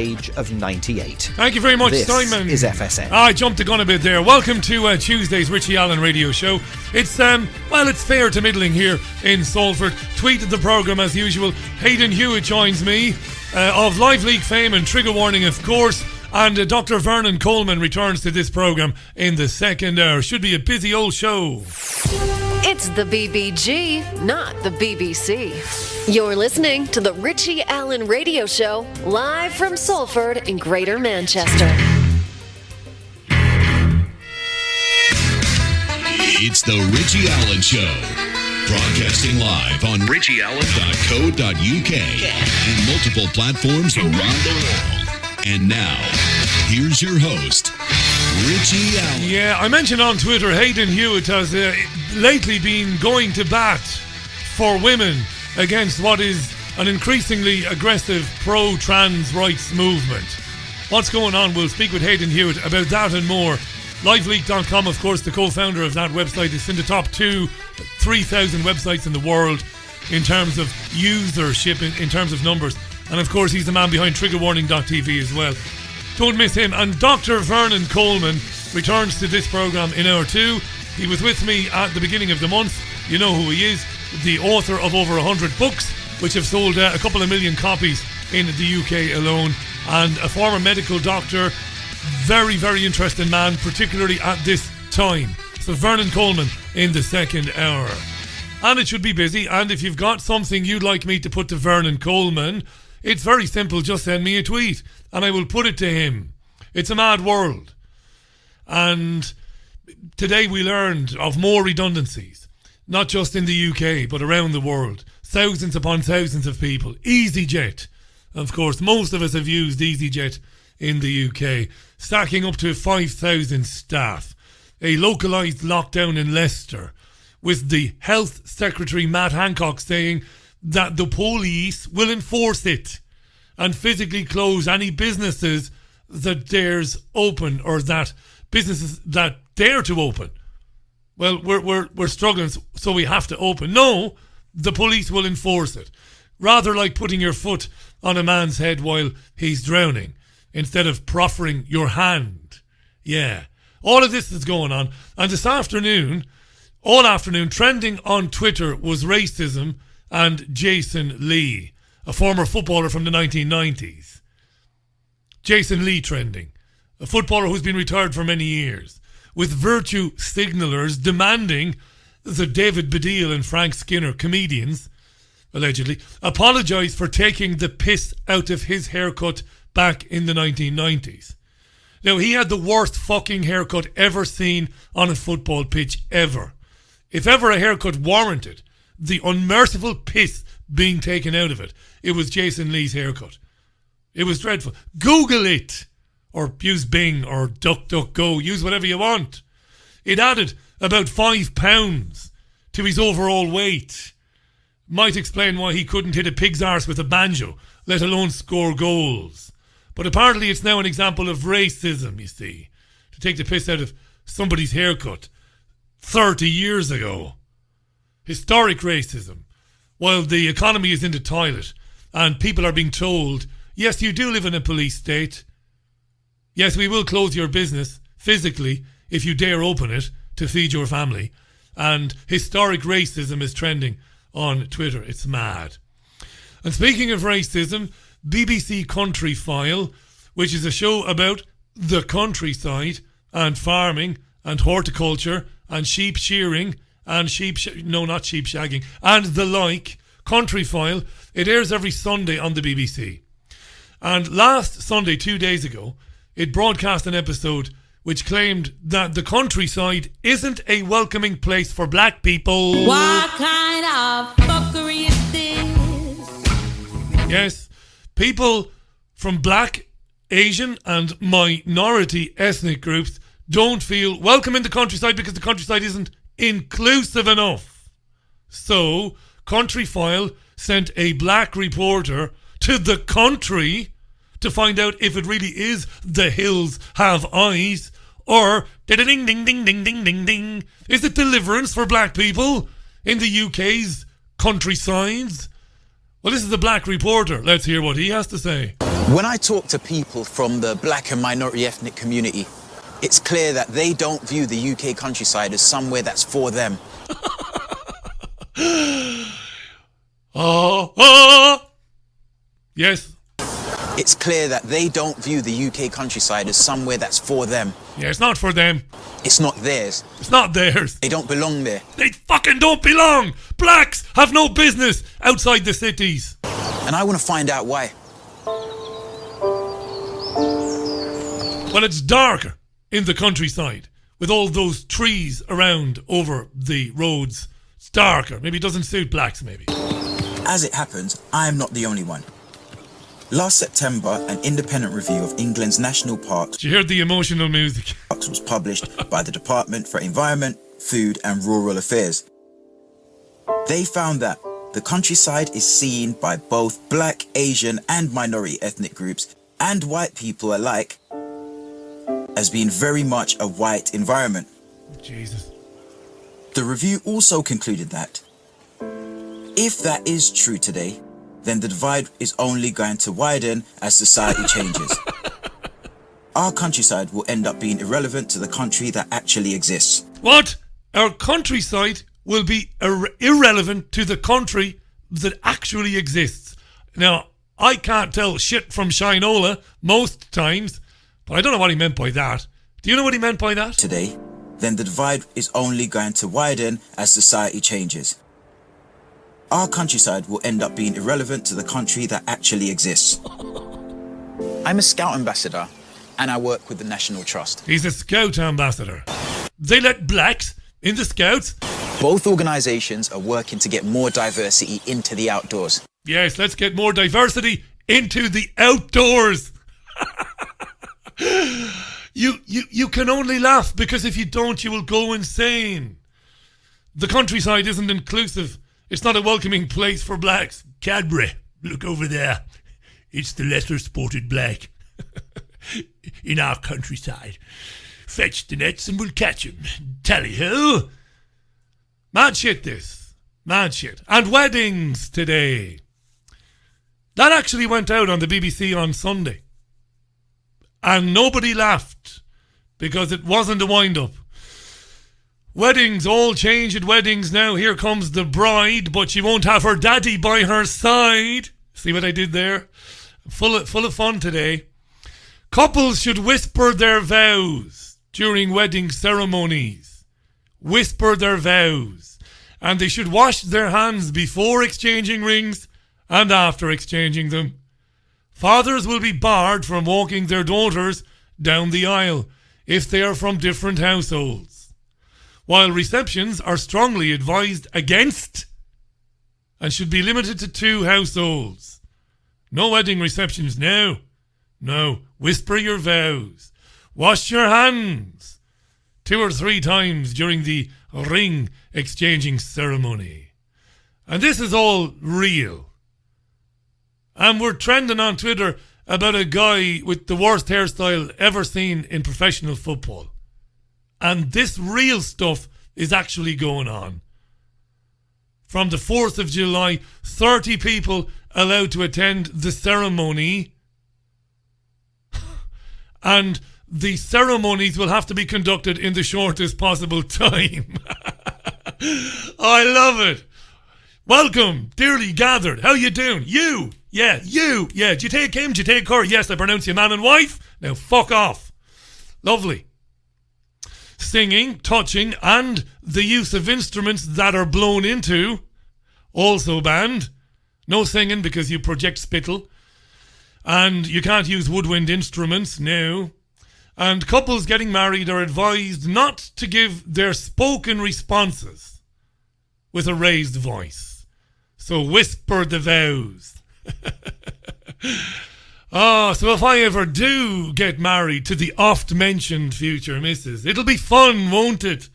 age of 98. Thank you very much, this Simon. Is FSN. I jumped the gun a bit there. Welcome to Tuesday's Richie Allen Radio Show. It's it's fair to middling here in Salford. Tweeted the programme as usual. Hayden Hewitt joins me of Live Leak fame and trigger warning, of course. And Dr. Vernon Coleman returns to this programme in the second hour. Should be a busy old show. It's the BBG, not the BBC. You're listening to the Richie Allen Radio Show, live from Salford in Greater Manchester. It's the Richie Allen Show, broadcasting live on richieallen.co.uk and multiple platforms around the world. And now, here's your host, Richie Allen. Yeah, I mentioned on Twitter, Hayden Hewitt has lately been going to bat for women against what is an increasingly aggressive pro-trans rights movement. What's going on? We'll speak with Hayden Hewitt about that and more. LiveLeak.com, of course, the co-founder of that website, is in the top 3,000 websites in the world in terms of usership, in terms of numbers. And of course, he's the man behind triggerwarning.tv as well. Don't miss him. And Dr. Vernon Coleman returns to this programme in hour 2. He was with me at the beginning of the month. You know who he is. The author of over 100 books, which have sold a couple of million copies in the UK alone. And a former medical doctor. Very, very interesting man, particularly at this time. So Vernon Coleman in the second hour. And it should be busy. And if you've got something you'd like me to put to Vernon Coleman, it's very simple. Just send me a tweet and I will put it to him. It's a mad world. And today we learned of more redundancies, not just in the UK, but around the world. Thousands upon thousands of people. EasyJet. Of course, most of us have used EasyJet in the UK. Stacking up to 5,000 staff. A localised lockdown in Leicester, with the Health Secretary Matt Hancock saying that the police will enforce it and physically close any businesses that dares open, or that businesses that dare to open. Well, we're struggling, so we have to open. No, the police will enforce it. Rather like putting your foot on a man's head while he's drowning, instead of proffering your hand. Yeah. All of this is going on. And this afternoon, all afternoon, trending on Twitter was racism and Jason Lee, a former footballer from the 1990s. Jason Lee trending. A footballer who's been retired for many years, with virtue signallers demanding that David Baddiel and Frank Skinner, comedians, allegedly, apologise for taking the piss out of his haircut back in the 1990s. Now, he had the worst fucking haircut ever seen on a football pitch, ever. If ever a haircut warranted the unmerciful piss being taken out of it, it was Jason Lee's haircut. It was dreadful. Google it, or use Bing, or DuckDuckGo, use whatever you want. It added about 5 pounds to his overall weight. Might explain why he couldn't hit a pig's arse with a banjo, let alone score goals. But apparently it's now an example of racism, you see, to take the piss out of somebody's haircut 30 years ago. Historic racism. While the economy is in the toilet and people are being told, yes, you do live in a police state. Yes, we will close your business physically if you dare open it to feed your family. And historic racism is trending on Twitter. It's mad. And speaking of racism, BBC Country File, which is a show about the countryside and farming and horticulture and sheep shearing and not sheep shagging and the like. Country File, it airs every Sunday on the BBC. And last Sunday, 2 days ago, it broadcast an episode which claimed that the countryside isn't a welcoming place for black people. What kind of fuckery is this? Yes, people from black, Asian and minority ethnic groups don't feel welcome in the countryside because the countryside isn't inclusive enough. So, Country File sent a black reporter to the country to find out if it really is the hills have eyes, or ding ding ding ding ding ding ding. Is it deliverance for black people in the UK's countrysides? Well, this is a black reporter. Let's hear what he has to say. When I talk to people from the black and minority ethnic community, it's clear that they don't view the UK countryside as somewhere that's for them. Yes. It's clear that they don't view the UK countryside as somewhere that's for them. Yeah, it's not for them. It's not theirs. It's not theirs. They don't belong there. They fucking don't belong. Blacks have no business outside the cities. And I want to find out why. Well, it's darker in the countryside with all those trees around over the roads. It's darker. Maybe it doesn't suit blacks, maybe. As it happens, I am not the only one. Last September, an independent review of England's national parks. Did you hear the emotional music? Was published by the Department for Environment, Food and Rural Affairs. They found that the countryside is seen by both black, Asian and minority ethnic groups and white people alike as being very much a white environment. Jesus. The review also concluded that if that is true today, then the divide is only going to widen as society changes. Our countryside will end up being irrelevant to the country that actually exists. What? Our countryside will be irrelevant to the country that actually exists. Now, I can't tell shit from Shinola most times, but I don't know what he meant by that. Do you know what he meant by that? Today, then the divide is only going to widen as society changes. Our countryside will end up being irrelevant to the country that actually exists. I'm a Scout ambassador and I work with the National Trust. He's a Scout ambassador. They let blacks in the Scouts? Both organisations are working to get more diversity into the outdoors. Yes, let's get more diversity into the outdoors. You can only laugh because if you don't, you will go insane. The countryside isn't inclusive. It's not a welcoming place for blacks. Cadbury, look over there. It's the lesser spotted black in our countryside. Fetch the nets and we'll catch 'em. Tally-ho. Mad shit this. Mad shit. And weddings today. That actually went out on the BBC on Sunday. And nobody laughed because it wasn't a wind-up. Weddings, all change at weddings now. Here comes the bride, but she won't have her daddy by her side. See what I did there? Full of fun today. Couples should whisper their vows during wedding ceremonies. Whisper their vows. And they should wash their hands before exchanging rings and after exchanging them. Fathers will be barred from walking their daughters down the aisle if they are from different households. While receptions are strongly advised against and should be limited to 2 households. No wedding receptions now. No, whisper your vows. Wash your hands 2 or 3 times during the ring exchanging ceremony. And this is all real. And we're trending on Twitter about a guy with the worst hairstyle ever seen in professional football. And this real stuff is actually going on. From the 4th of July, 30 people allowed to attend the ceremony. And the ceremonies will have to be conducted in the shortest possible time. I love it. Welcome, dearly gathered. How you doing? You. Yeah, you. Yeah, do you take him? Do you take her? Yes, I pronounce you man and wife. Now fuck off. Lovely. Singing, touching, and the use of instruments that are blown into, also banned. No singing because you project spittle. And you can't use woodwind instruments, no. And couples getting married are advised not to give their spoken responses with a raised voice. So whisper the vows. So if I ever do get married to the oft-mentioned future missus, it'll be fun, won't it?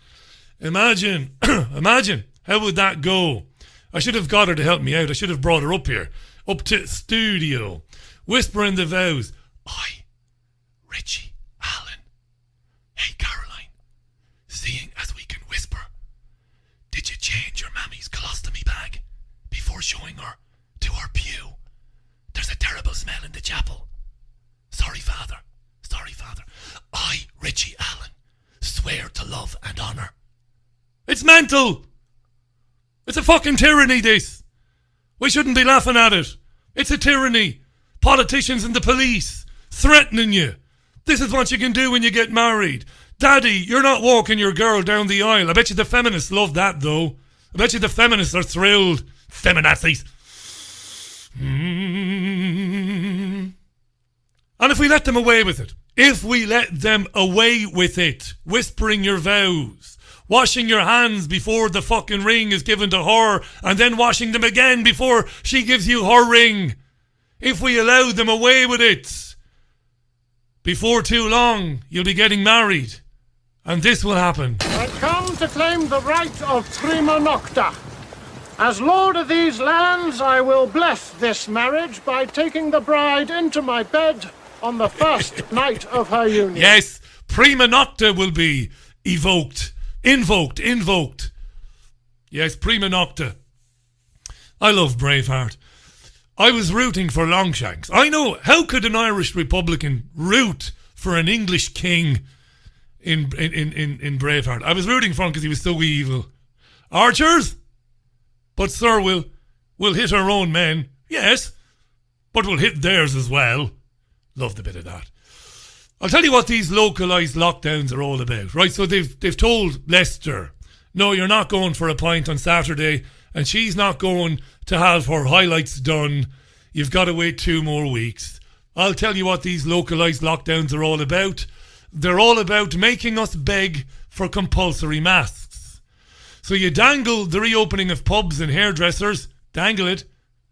Imagine, how would that go? I should have got her to help me out. I should have brought her up here, up to studio, whispering the vows. I, Richie Allen. Hey, Caroline, seeing as we can whisper, did you change your mammy's colostomy bag before showing her to our pew? There's a terrible smell in the chapel. Father. Sorry, Father. I, Richie Allen, swear to love and honour. It's mental. It's a fucking tyranny, this. We shouldn't be laughing at it. It's a tyranny. Politicians and the police threatening you. This is what you can do when you get married. Daddy, you're not walking your girl down the aisle. I bet you the feminists love that, though. I bet you the feminists are thrilled. Feminazis. And if we let them away with it, whispering your vows, washing your hands before the fucking ring is given to her, and then washing them again before she gives you her ring. If we allow them away with it, before too long, you'll be getting married. And this will happen. I come to claim the right of prima nocta. As lord of these lands, I will bless this marriage by taking the bride into my bed on the first night of her union. Yes, prima nocta will be invoked. Yes, prima nocta. I love Braveheart. I was rooting for Longshanks. I know, how could an Irish Republican root for an English king in Braveheart? I was rooting for him because he was so evil. Archers? But sir, we'll hit our own men. Yes, but we'll hit theirs as well. Loved a bit of that. I'll tell you what these localised lockdowns are all about, right? So they've told Leicester, no, you're not going for a pint on Saturday, and she's not going to have her highlights done. You've got to wait 2 more weeks. I'll tell you what these localised lockdowns are all about. They're all about making us beg for compulsory masks. So you dangle the reopening of pubs and hairdressers. Dangle it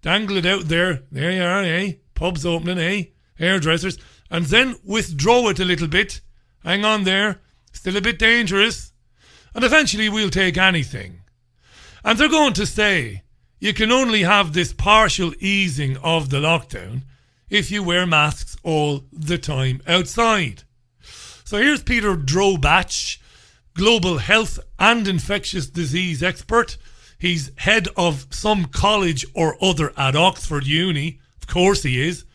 out there. There you are, eh? Pubs opening, eh? Hairdressers. And then withdraw it a little bit. Hang on there. Still a bit dangerous. And eventually we'll take anything. And they're going to say you can only have this partial easing of the lockdown if you wear masks all the time outside. So here's Peter Drobach, global health and infectious disease expert. He's head of some college or other at Oxford Uni. Of course he is.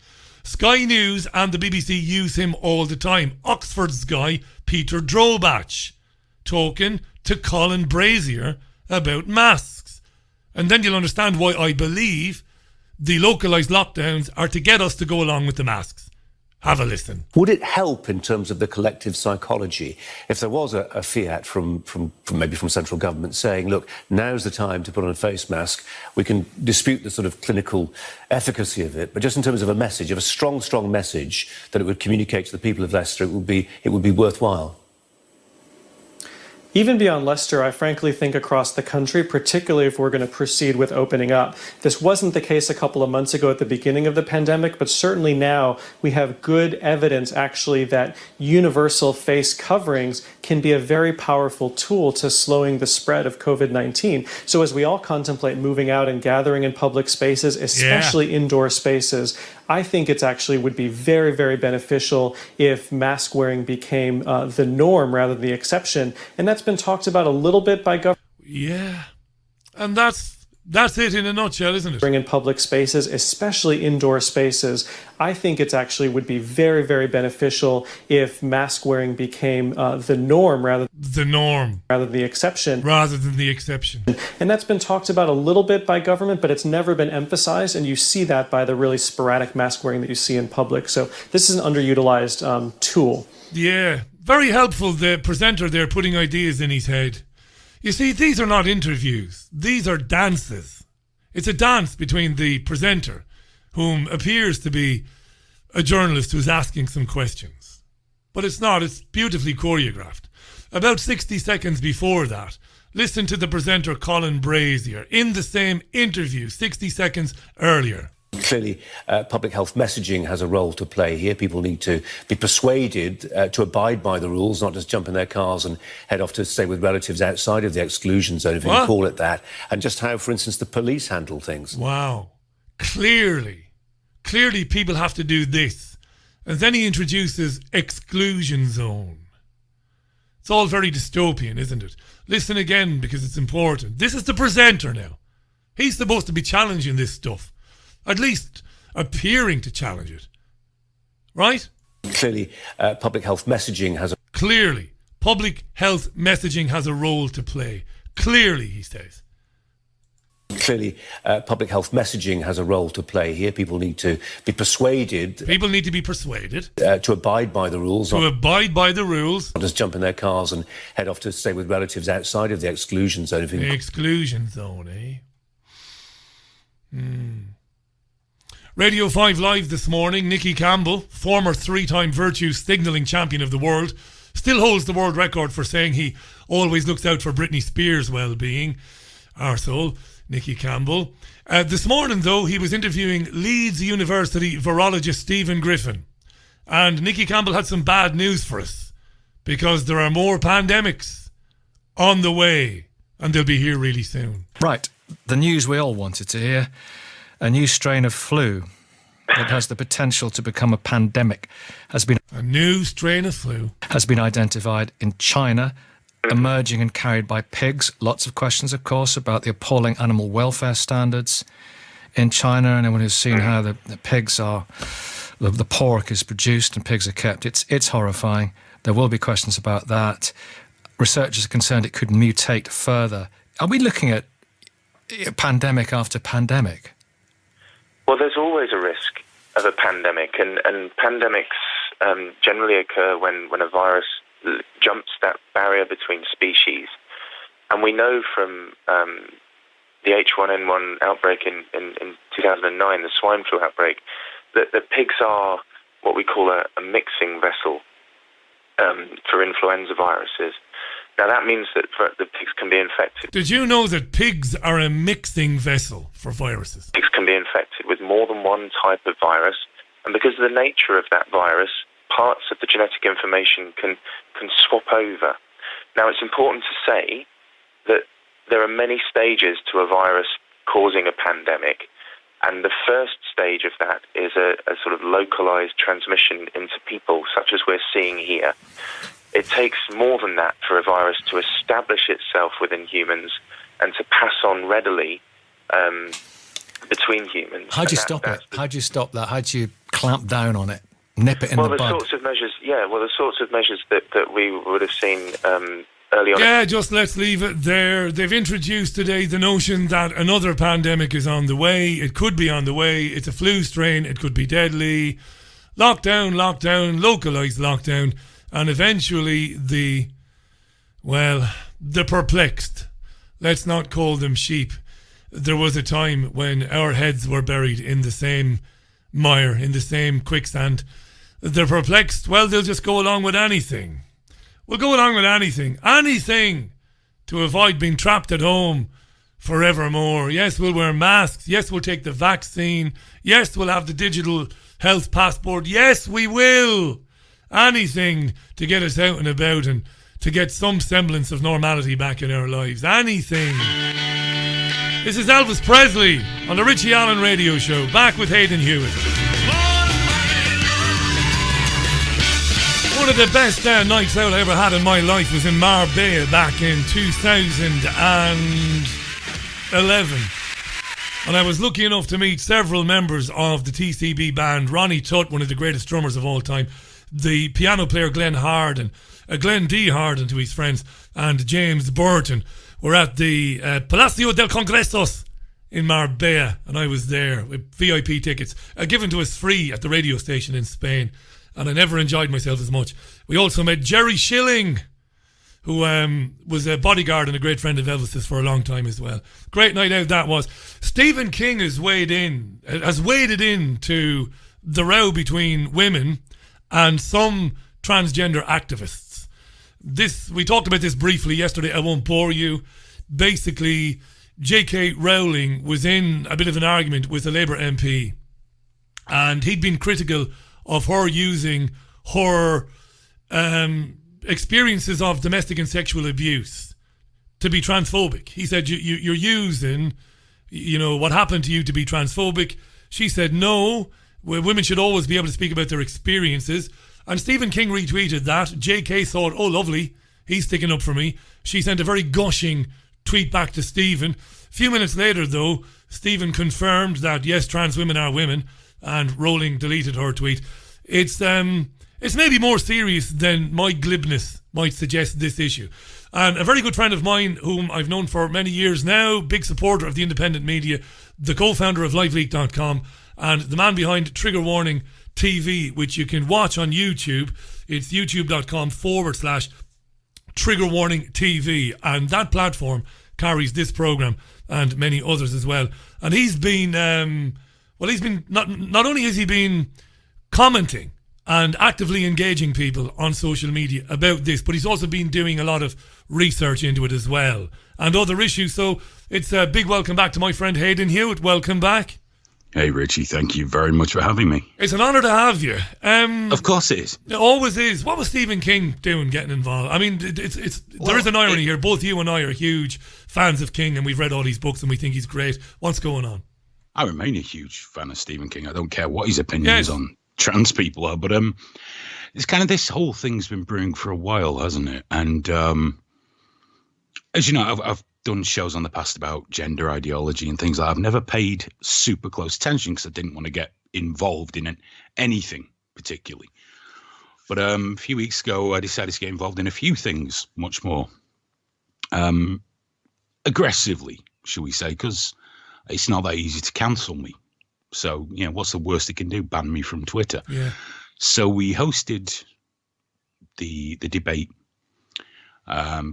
Sky News and the BBC use him all the time. Oxford's guy, Peter Drobach, talking to Colin Brazier about masks. And then you'll understand why I believe the localised lockdowns are to get us to go along with the masks. Have a listen. Would it help in terms of the collective psychology if there was a fiat from maybe from central government saying, look, now's the time to put on a face mask. We can dispute the sort of clinical efficacy of it, but just in terms of a message, of a strong message that it would communicate to the people of Leicester, it would be worthwhile. Even beyond Leicester, I frankly think across the country, particularly if we're going to proceed with opening up. This wasn't the case a couple of months ago at the beginning of the pandemic, but certainly now we have good evidence actually that universal face coverings can be a very powerful tool to slowing the spread of COVID-19. So as we all contemplate moving out and gathering in public spaces, especially indoor spaces, I think it's actually would be very, very beneficial if mask wearing became the norm rather than the exception. And that's been talked about a little bit by government. Yeah. And that's it in a nutshell, isn't it? In public spaces, especially indoor spaces, I think it's actually would be very, very beneficial if mask wearing became the norm rather than the exception. And that's been talked about a little bit by government, but it's never been emphasized, and you see that by the really sporadic mask wearing that you see in public. So this is an underutilized tool. Yeah, very helpful, the presenter there putting ideas in his head. You see, these are not interviews. These are dances. It's a dance between the presenter, whom appears to be a journalist who's asking some questions. But it's not. It's beautifully choreographed. About 60 seconds before that, listen to the presenter Colin Brazier in the same interview 60 seconds earlier. Clearly, public health messaging has a role to play here. People need to be persuaded to abide by the rules, not just jump in their cars and head off to stay with relatives outside of the exclusion zone, if you can call it that. And just how, for instance, the police handle things. Wow. Clearly people have to do this. And then he introduces exclusion zone. It's all very dystopian, isn't it? Listen again, because it's important. This is the presenter now. He's supposed to be challenging this stuff. At least appearing to challenge it. Right? Clearly, public health messaging has Clearly, public health messaging has a role to play. Clearly, he says. Clearly, public health messaging has a role to play here. People need to be persuaded. People need to be persuaded. To abide by the rules. To abide by the rules. Not just jump in their cars and head off to stay with relatives outside of the exclusion zone. The exclusion zone, eh? Radio 5 Live this morning, Nicky Campbell, former 3-time virtue signalling champion of the world, still holds the world record for saying he always looks out for Britney Spears' well-being. Arsehole, Nicky Campbell. This morning, though, he was interviewing Leeds University virologist Stephen Griffin. And Nicky Campbell had some bad news for us, because there are more pandemics on the way, and they'll be here really soon. Right, the news we all wanted to hear. A new strain of flu that has the potential to become a pandemic has been identified in China, emerging and carried by pigs. Lots of questions, of course, about the appalling animal welfare standards in China. And anyone who's seen how the pigs are, the pork is produced and pigs are kept, it's horrifying. There will be questions about that. Researchers are concerned it could mutate further. Are we looking at pandemic after pandemic? Well, there's always a risk of a pandemic, and pandemics generally occur when a virus jumps that barrier between species. And we know from the H1N1 outbreak in 2009, the swine flu outbreak, that the pigs are what we call a mixing vessel for influenza viruses. Now, that means that the pigs can be infected. Did you know that pigs are a mixing vessel for viruses? Pigs can be infected with more than one type of virus, and because of the nature of that virus, parts of the genetic information can swap over. Now, it's important to say that there are many stages to a virus causing a pandemic, and the first stage of that is a sort of localized transmission into people, such as we're seeing here. It takes more than that for a virus to establish itself within humans and to pass on readily between humans. How do you stop it? How do you stop that? How do you clamp down on it? Nip it in the bud? The sorts of measures that we would have seen early on. Yeah, just let's leave it there. They've introduced today the notion that another pandemic is on the way. It could be on the way. It's a flu strain. It could be deadly. Lockdown, localised lockdown. And eventually the perplexed, let's not call them sheep. There was a time when our heads were buried in the same mire, in the same quicksand. The perplexed, well, they'll just go along with anything. We'll go along with anything to avoid being trapped at home forevermore. Yes, we'll wear masks. Yes, we'll take the vaccine. Yes, we'll have the digital health passport. Yes, we will. Anything to get us out and about and to get some semblance of normality back in our lives. Anything. This is Elvis Presley on the Richie Allen Radio Show. Back with Hayden Hewitt. One of the best nights out I ever had in my life was in Marbella back in 2011. And I was lucky enough to meet several members of the TCB band. Ronnie Tutt, one of the greatest drummers of all time. The piano player Glenn Harden, Glenn D. Harden to his friends, and James Burton were at the Palacio del Congresos in Marbella, and I was there with VIP tickets given to us free at the radio station in Spain, and I never enjoyed myself as much. We also met Jerry Schilling, who was a bodyguard and a great friend of Elvis's for a long time as well. Great night out that was. Stephen King has waded into the row between women and some transgender activists. We talked about this briefly yesterday. I won't bore you. Basically, J.K. Rowling was in a bit of an argument with a Labour MP, and he'd been critical of her using her experiences of domestic and sexual abuse to be transphobic. He said, you're using, what happened to you to be transphobic. She said, no, women should always be able to speak about their experiences. And Stephen King retweeted that. JK thought, oh, lovely, he's sticking up for me. She sent a very gushing tweet back to Stephen. A few minutes later, though, Stephen confirmed that, yes, trans women are women, and Rowling deleted her tweet. It's It's maybe more serious than my glibness might suggest this issue. And a very good friend of mine, whom I've known for many years now, big supporter of the independent media, the co-founder of LiveLeak.com, and the man behind Trigger Warning TV, which you can watch on YouTube. It's youtube.com/Trigger Warning TV. And that platform carries this program and many others as well. And he's been, not only has he been commenting and actively engaging people on social media about this, but he's also been doing a lot of research into it as well and other issues. So it's a big welcome back to my friend Hayden Hewitt. Welcome back. Hey Richie, thank you very much for having me. It's an honour to have you. Of course it is. It always is. What was Stephen King doing getting involved? I mean, there is an irony here. Both you and I are huge fans of King and we've read all his books and we think he's great. What's going on? I remain a huge fan of Stephen King. I don't care what his opinions on trans people are, but it's kind of, this whole thing's been brewing for a while, hasn't it? And as you know, I've done shows on the past about gender ideology and things like that. I've never paid super close attention because I didn't want to get involved in anything particularly. But a few weeks ago, I decided to get involved in a few things much more aggressively, shall we say, because it's not that easy to cancel me. So, you know, what's the worst it can do? Ban me from Twitter. Yeah. So we hosted the debate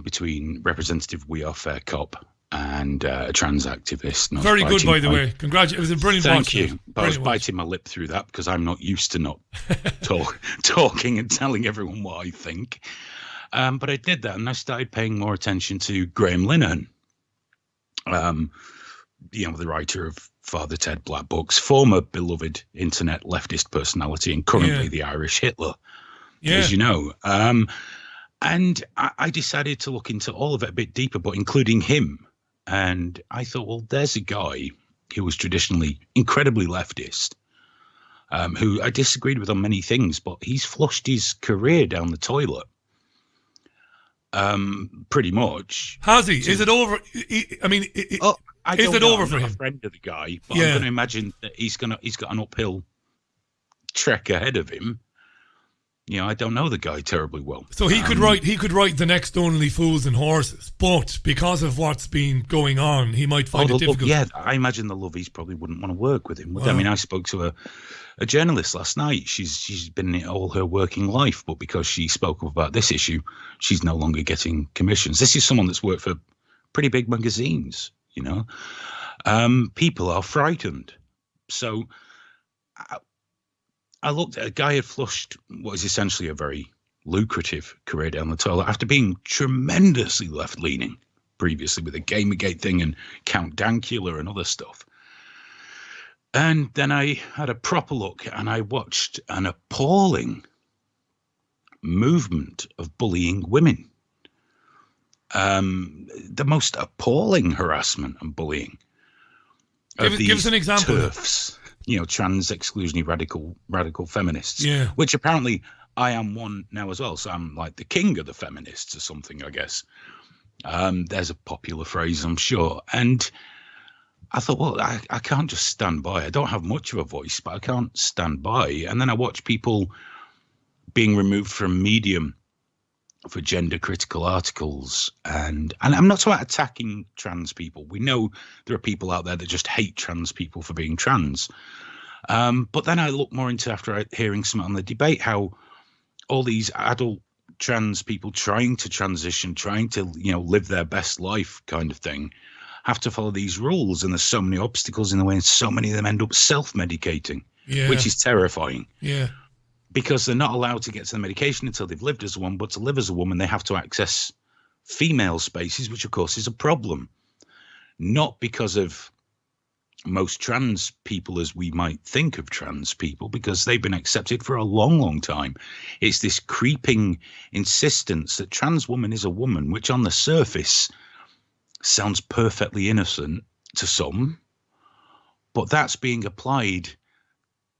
between Representative We Are Fair Cop and a trans activist. Very good, by the way. Congratulations. It was a brilliant Thank you. But I was biting my lip through that because I'm not used to not talking and telling everyone what I think. But I did that and I started paying more attention to Graham Linehan, the writer of Father Ted Black books, former beloved internet leftist personality and currently the Irish Hitler, as you know. And I decided to look into all of it a bit deeper, but including him. And I thought, well, there's a guy who was traditionally incredibly leftist, who I disagreed with on many things, but he's flushed his career down the toilet. Pretty much. Has he? Is it over? I mean, is it over for him? I'm a friend of the guy, but I'm going to imagine that he's got an uphill trek ahead of him. You know, I don't know the guy terribly well. So he could write the next Only Fools and Horses, but because of what's been going on, he might find it difficult. Yeah, I imagine the lovies probably wouldn't want to work with him. Wow. I mean, I spoke to a journalist last night. She's been in it all her working life, but because she spoke up about this issue, she's no longer getting commissions. This is someone that's worked for pretty big magazines, you know. People are frightened. So I looked at a guy who had flushed what is essentially a very lucrative career down the toilet after being tremendously left-leaning previously with the Gamergate thing and Count Dankula and other stuff. And then I had a proper look and I watched an appalling movement of bullying women. The most appalling harassment and bullying of these give us an example. TERFs. You know, trans exclusionary radical feminists, yeah. Which apparently I am one now as well. So I'm like the king of the feminists or something, I guess. There's a popular phrase, I'm sure. And I thought, well, I can't just stand by. I don't have much of a voice, but I can't stand by. And then I watch people being removed from Medium for gender critical articles. And I'm not talking about attacking trans people. We know there are people out there that just hate trans people for being trans. But then I look more into, after hearing some on the debate, how all these adult trans people trying to transition, trying to, you know, live their best life kind of thing, have to follow these rules. And there's so many obstacles in the way, and so many of them end up self-medicating, which is terrifying. Yeah. Because they're not allowed to get to the medication until they've lived as a woman, but to live as a woman, they have to access female spaces, which of course is a problem. Not because of most trans people as we might think of trans people, because they've been accepted for a long, long time. It's this creeping insistence that trans woman is a woman, which on the surface sounds perfectly innocent to some, but that's being applied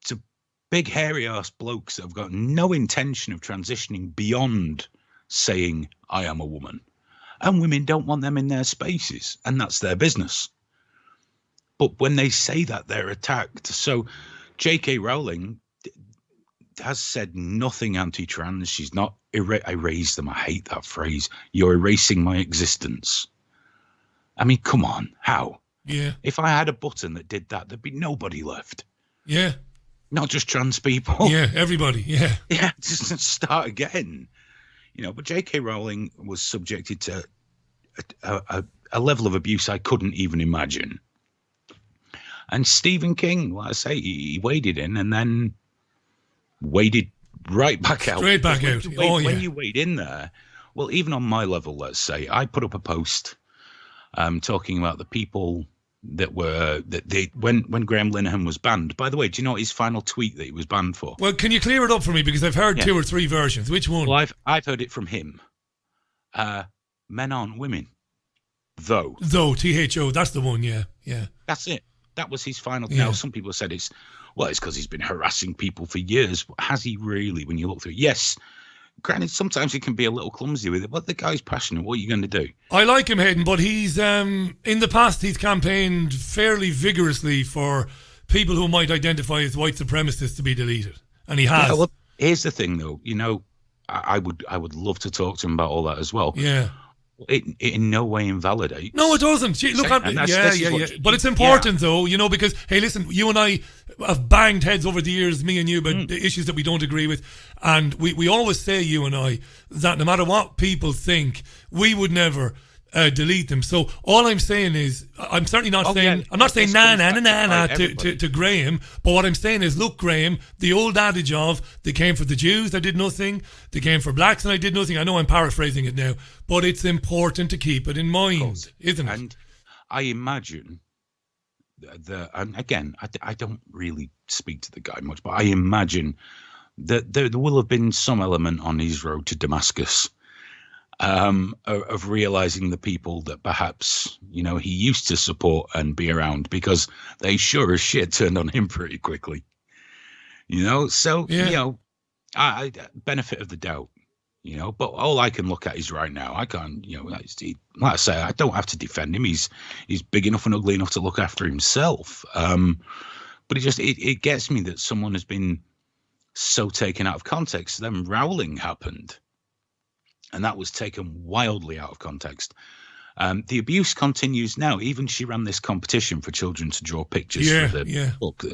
to big hairy ass blokes that have got no intention of transitioning beyond saying I am a woman, and women don't want them in their spaces, and that's their business. But when they say that, they're attacked. So J.K. Rowling has said nothing anti-trans. She's not erased them. I hate that phrase. You're erasing my existence. I mean, come on. How? Yeah. If I had a button that did that, there'd be nobody left. Yeah. Not just trans people. Yeah, everybody. Yeah. Yeah, just start again. But J.K. Rowling was subjected to a level of abuse I couldn't even imagine. And Stephen King, like I say, he waded in and then waded right back out. Straight back out. When you wade in there, well, even on my level, let's say, I put up a post talking about the people that when Graham Linehan was banned. By the way, do you know his final tweet that he was banned for? Well, can you clear it up for me? Because I've heard 2 or 3 versions. Which one? Well, I've heard it from him. Men aren't women. Though, THO, that's the one, yeah. That's it. That was his final. Yeah. Now, some people said it's because he's been harassing people for years. But has he really, when you look through it? Yes. Granted, sometimes he can be a little clumsy with it, but the guy's passionate. What are you going to do? I like him, Hayden, but he's, in the past, he's campaigned fairly vigorously for people who might identify as white supremacists to be deleted. And he has. Yeah, well, here's the thing, though. I would love to talk to him about all that as well. Yeah. It in no way invalidates. No, it doesn't. Look, but it's important though, because hey, listen, you and I have banged heads over the years, me and you, about the issues that we don't agree with, and we always say, you and I, that no matter what people think, we would never delete them. So all I'm saying is, I'm certainly not saying, I'm not saying nah to Graham, but what I'm saying is, look, Graham, the old adage of they came for the Jews, I did nothing, they came for blacks and I did nothing. I know I'm paraphrasing it now, but it's important to keep it in mind, isn't it? And I imagine and again, I don't really speak to the guy much, but I imagine that there will have been some element on his road to Damascus of realizing the people that perhaps, he used to support and be around, because they sure as shit turned on him pretty quickly. So, I benefit of the doubt, but all I can look at is right now. I can't, like I say, I don't have to defend him. He's big enough and ugly enough to look after himself. But it gets me that someone has been so taken out of context. Then Rowling happened, and that was taken wildly out of context. The abuse continues now. Even she ran this competition for children to draw pictures for the book.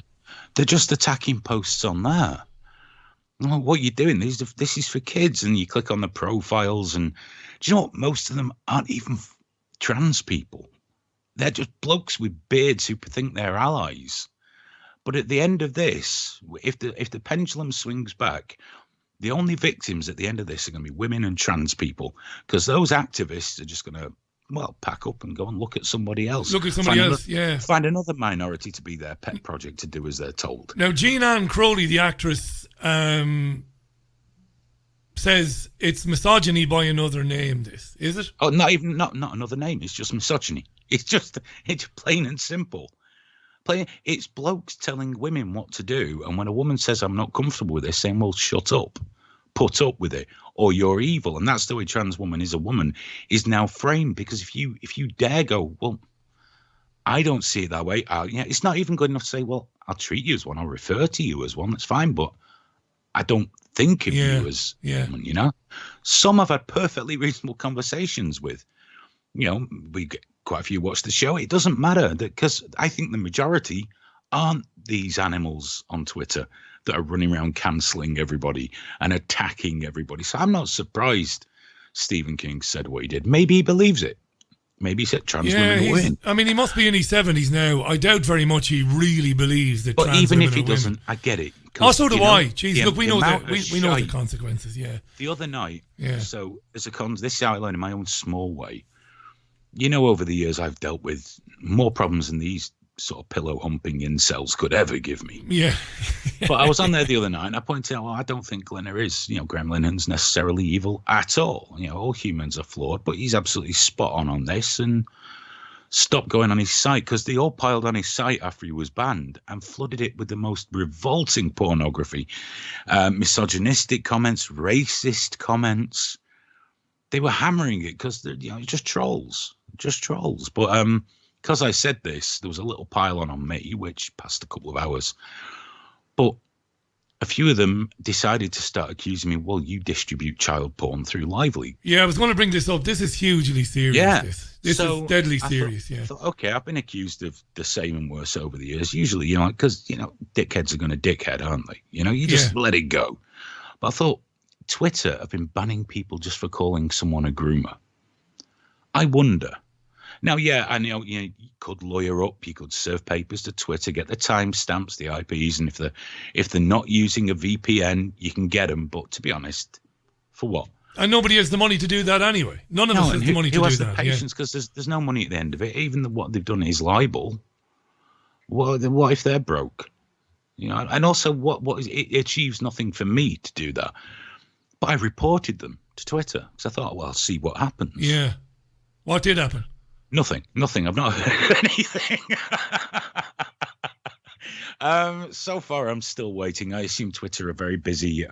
They're just attacking posts on there. Well, what are you doing? This is for kids. And you click on the profiles, and do you know what? Most of them aren't even trans people. They're just blokes with beards who think they're allies. But at the end of this, if the pendulum swings back, the only victims at the end of this are going to be women and trans people, because those activists are just going to, pack up and go and look at somebody else. Find another minority to be their pet project to do as they're told. Now, Jean Ann Crowley, the actress, says it's misogyny by another name. This is it? Oh, not another name. It's just misogyny. It's plain and simple. It's blokes telling women what to do, and when a woman says I'm not comfortable with this, saying, well, shut up, put up with it, or you're evil. And that's the way trans woman is. A woman is now framed, because if you dare go, well, I don't see it that way, it's not even good enough to say, well, I'll treat you as one, I'll refer to you as one, that's fine, but I don't think of you as woman. Some I've had perfectly reasonable conversations with. We get quite a few watch the show. It doesn't matter, because I think the majority aren't these animals on Twitter that are running around cancelling everybody and attacking everybody. So I'm not surprised Stephen King said what he did. Maybe he believes it. Maybe he said trans women will win. I mean, he must be in his 70s now. I doubt very much he really believes that trans women will win. But even if he doesn't, I get it. So do I. Jeez, look, we know the consequences, The other night, so this is how I learned in my own small way. Over the years, I've dealt with more problems than these sort of pillow humping incels could ever give me. Yeah. But I was on there the other night, and I pointed out, I don't think Glenna is, Graham Linehan's necessarily evil at all. All humans are flawed, but he's absolutely spot on this, and stopped going on his site, because they all piled on his site after he was banned and flooded it with the most revolting pornography, misogynistic comments, racist comments. They were hammering it because they're just trolls. But because I said this, there was a little pile on me, which passed a couple of hours. But a few of them decided to start accusing me, well, you distribute child porn through Lively. Yeah, I was going to bring this up. This is hugely serious. Yeah. This is deadly serious, I thought, okay, I've been accused of the same and worse over the years. Usually, because, dickheads are going to dickhead, aren't they? You just let it go. But I thought, Twitter have been banning people just for calling someone a groomer. I wonder. Now, yeah, I know you could lawyer up, you could serve papers to Twitter, get the timestamps, the IPs, and if they're not using a VPN, you can get them. But to be honest, for what? And nobody has the money to do that anyway. None of us has the money to do that. Who has the patience? Because there's no money at the end of it. Even what they've done is libel. Well, then what if they're broke? And also it achieves nothing for me to do that. But I reported them to Twitter because I thought, well, I'll see what happens. Yeah. What did happen? Nothing. I've not heard anything. So far, I'm still waiting. I assume Twitter are very busy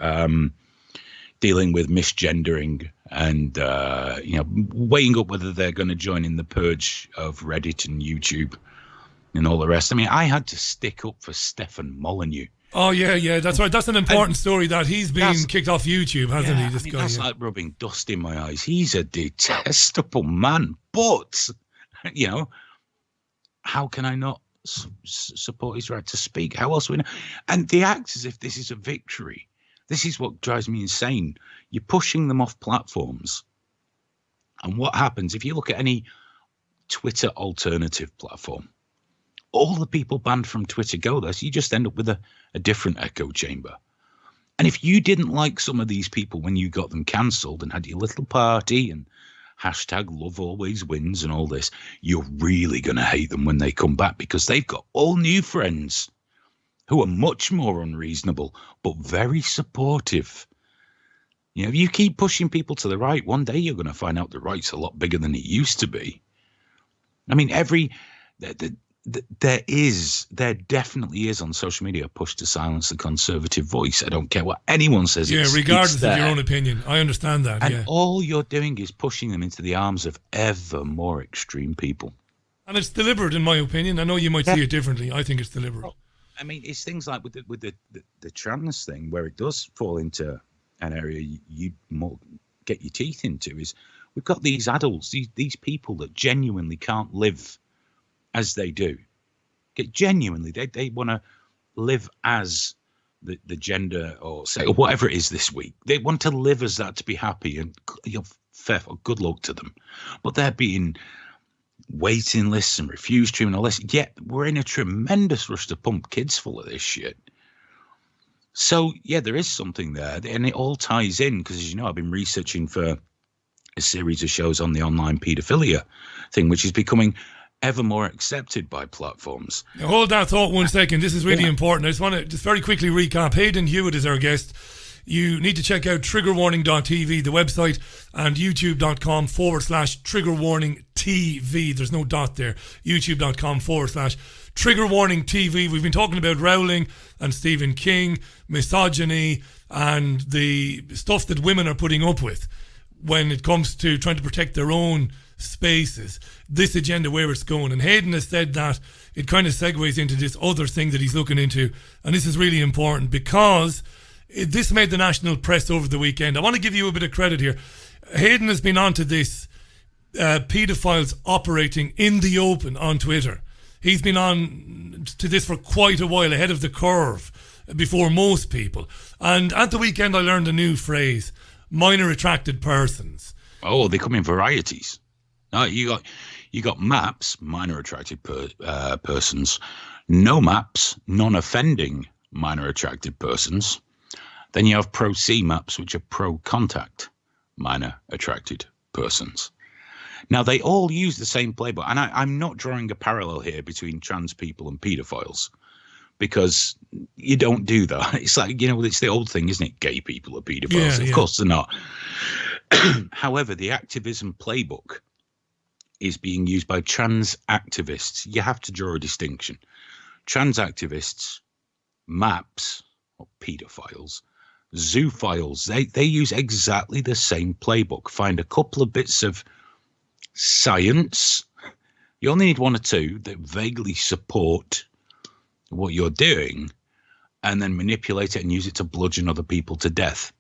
dealing with misgendering and, weighing up whether they're going to join in the purge of Reddit and YouTube and all the rest. I mean, I had to stick up for Stefan Molyneux. Oh, yeah, that's right. That's an important story that he's been kicked off YouTube, hasn't he? This guy, that's like rubbing dust in my eyes. He's a detestable man. But, how can I not support his right to speak? How else would we know? And they act as if this is a victory. This is what drives me insane. You're pushing them off platforms. And what happens if you look at any Twitter alternative platform? All the people banned from Twitter go there, so you just end up with a different echo chamber. And if you didn't like some of these people when you got them cancelled and had your little party and hashtag love always wins and all this, you're really going to hate them when they come back because they've got all new friends who are much more unreasonable but very supportive. If you keep pushing people to the right, one day you're going to find out the right's a lot bigger than it used to be. I mean, there definitely is on social media a push to silence the conservative voice. I don't care what anyone says. Yeah, regardless of your own opinion. I understand that. And all you're doing is pushing them into the arms of ever more extreme people. And it's deliberate, in my opinion. I know you might see it differently. I think it's deliberate. Well, I mean, it's things like with the trans thing where it does fall into an area you more get your teeth into. Is we've got these adults, these people that genuinely can't live as they do. Genuinely, they want to live as the gender or say or whatever it is this week. They want to live as that to be happy, and good luck to them. But they're being waiting lists and refuse treatment and all this. Yet we're in a tremendous rush to pump kids full of this shit. So yeah, there is something there, and it all ties in because, as you know, I've been researching for a series of shows on the online paedophilia thing, which is becoming ever more accepted by platforms. Now hold that thought 1 second. This is really important. I just want to very quickly recap. Hayden Hewitt is our guest. You need to check out triggerwarning.tv, the website, and youtube.com/triggerwarningtv. There's no dot there. youtube.com/triggerwarningtv. We've been talking about Rowling and Stephen King, misogyny, and the stuff that women are putting up with when it comes to trying to protect their own spaces, this agenda, where it's going. And Hayden has said that it kind of segues into this other thing that he's looking into, and this is really important because this made the national press over the weekend. I want to give you a bit of credit here. Hayden has been onto this paedophiles operating in the open on Twitter. He's been on to this for quite a while, ahead of the curve before most people. And at the weekend I learned a new phrase: minor attracted persons. Oh, they come in varieties. No, you got MAPS, minor attracted persons, no MAPS, non-offending minor attracted persons. Then you have pro-C MAPS, which are pro-contact minor attracted persons. Now, they all use the same playbook, and I'm not drawing a parallel here between trans people and paedophiles, because you don't do that. It's like, it's the old thing, isn't it? Gay people are paedophiles. Yeah, of course they're not. However, the activism playbook is being used by trans activists. You have to draw a distinction. Trans activists, MAPS, or paedophiles, zoophiles, they use exactly the same playbook. Find a couple of bits of science. You only need one or two that vaguely support what you're doing, and then manipulate it and use it to bludgeon other people to death.